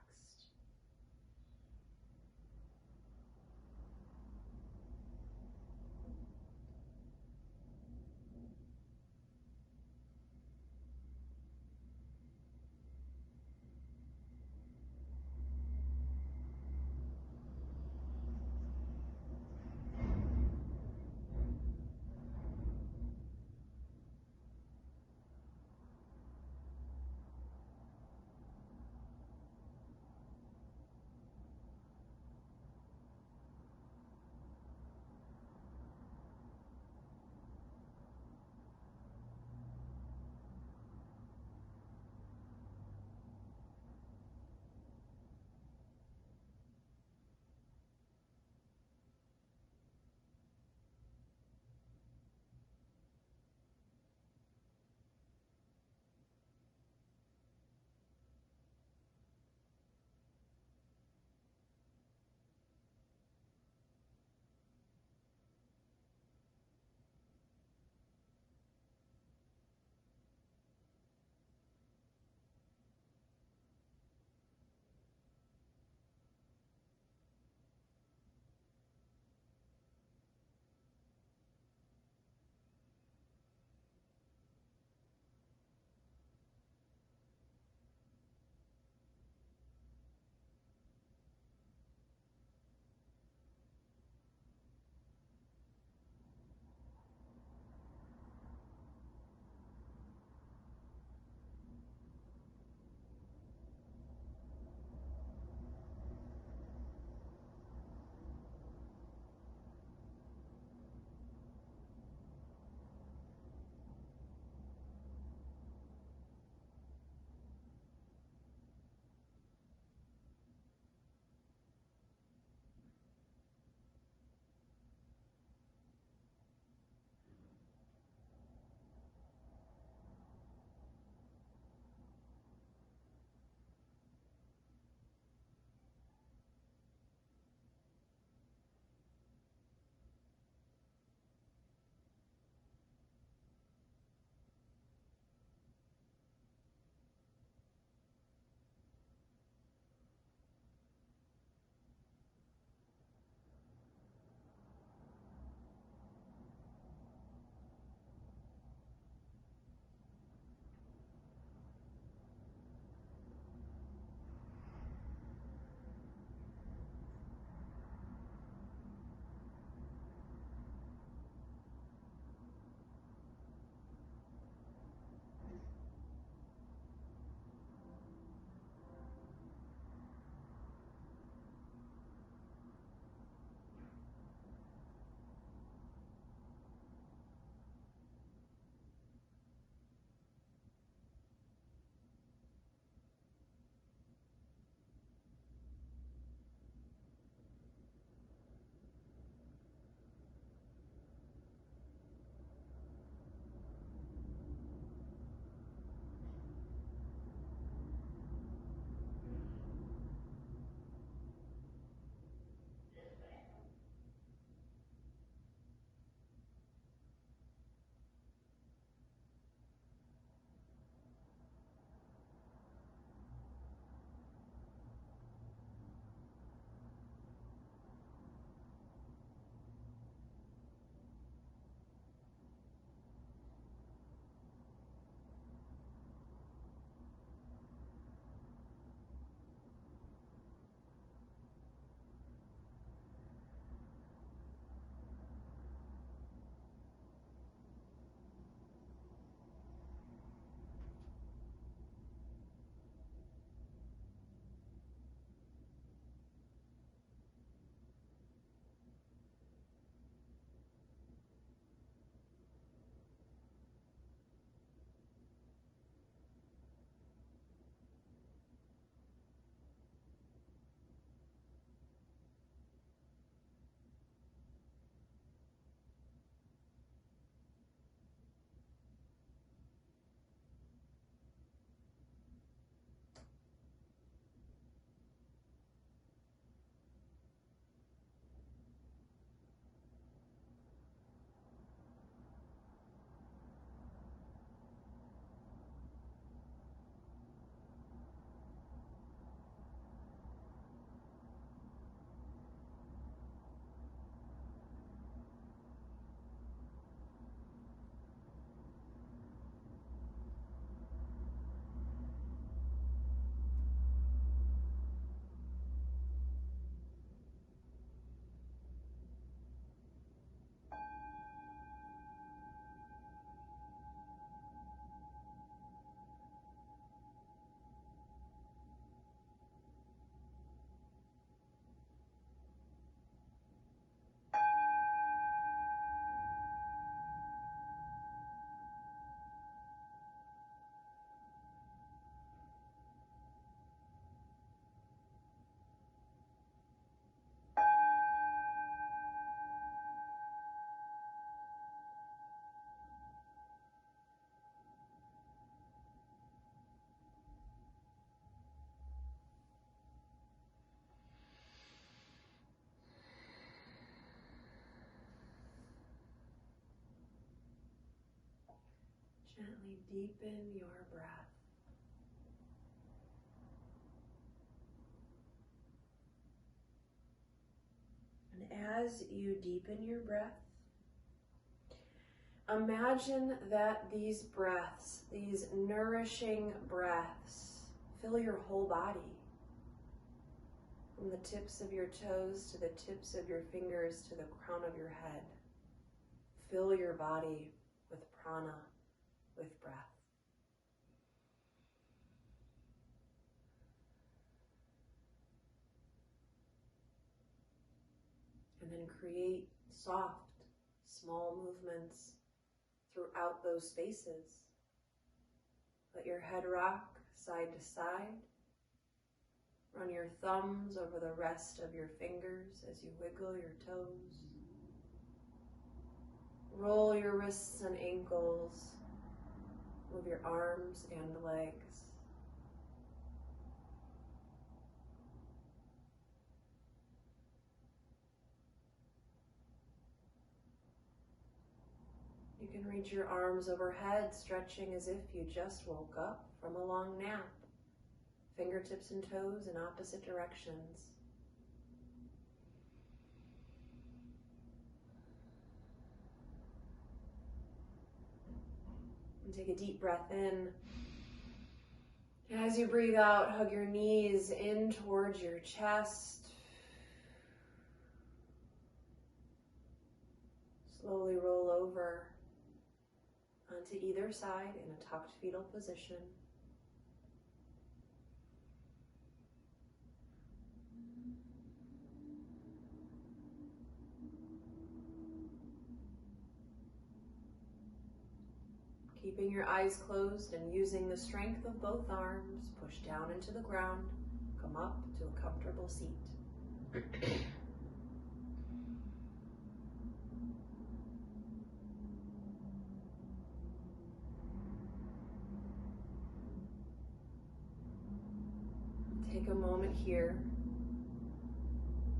Gently deepen your breath. And as you deepen your breath, imagine that these breaths, these nourishing breaths, fill your whole body. From the tips of your toes to the tips of your fingers to the crown of your head. Fill your body with prana, with breath. And then create soft, small movements throughout those spaces. Let your head rock side to side. Run your thumbs over the rest of your fingers as you wiggle your toes. Roll your wrists and ankles. Move your arms and legs. You can reach your arms overhead, stretching as if you just woke up from a long nap. Fingertips and toes in opposite directions. And take a deep breath in. As you breathe out, hug your knees in towards your chest. Slowly roll over onto either side in a tucked fetal position. Keeping your eyes closed and using the strength of both arms, push down into the ground, come up to a comfortable seat. Take a moment here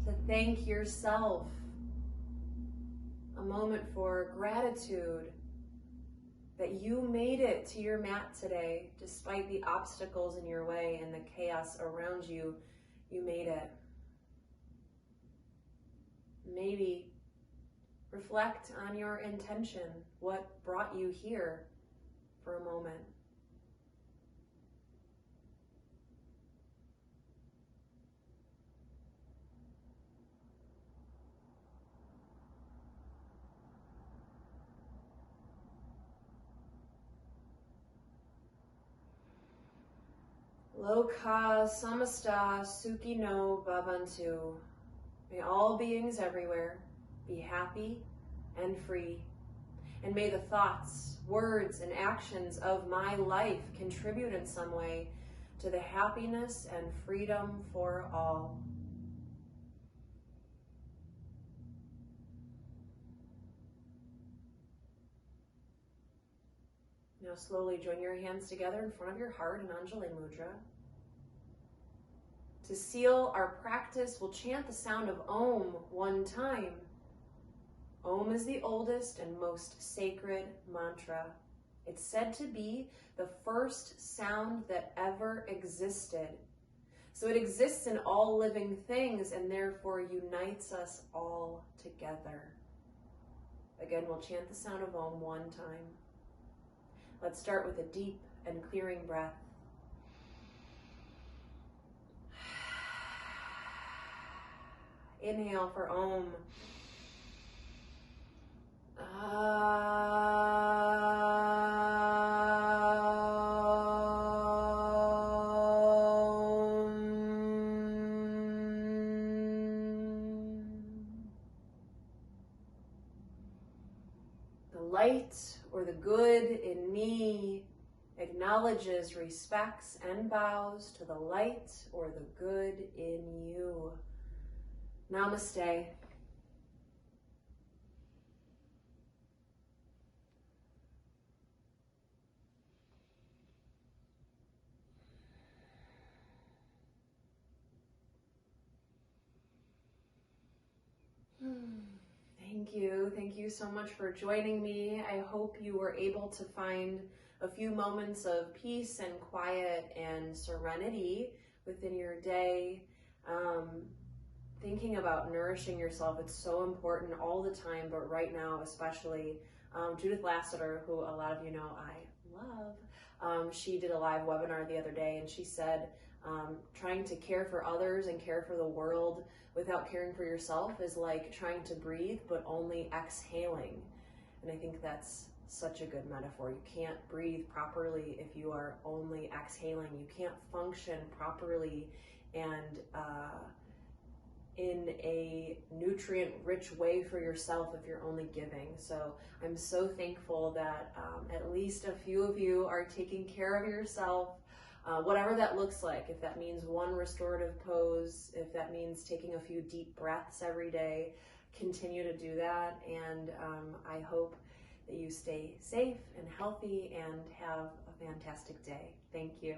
to thank yourself. A moment for gratitude that you made it to your mat today, despite the obstacles in your way and the chaos around you. You made it. Maybe reflect on your intention, what brought you here for a moment. Loka samasta sukhi no bhavantu. May all beings everywhere be happy and free. And may the thoughts, words, and actions of my life contribute in some way to the happiness and freedom for all. Now slowly join your hands together in front of your heart in Anjali Mudra. To seal our practice, we'll chant the sound of Om one time. Om is the oldest and most sacred mantra. It's said to be the first sound that ever existed. So it exists in all living things and therefore unites us all together. Again, we'll chant the sound of Om one time. Let's start with a deep and clearing breath. Inhale for Om. The light or the good in me acknowledges, respects, and bows to the light or the good in you. Namaste. Thank you. Thank you so much for joining me. I hope you were able to find a few moments of peace and quiet and serenity within your day. Thinking about nourishing yourself, it's so important all the time, but right now especially. Judith Lassiter, who a lot of you know I love, she did a live webinar the other day, and she said trying to care for others and care for the world without caring for yourself is like trying to breathe but only exhaling. And I think that's such a good metaphor. You can't breathe properly if you are only exhaling. You can't function properly and in a nutrient-rich way for yourself if you're only giving. So I'm so thankful that at least a few of you are taking care of yourself, whatever that looks like. If that means one restorative pose, if that means taking a few deep breaths every day, continue to do that. And I hope that you stay safe and healthy and have a fantastic day. Thank you.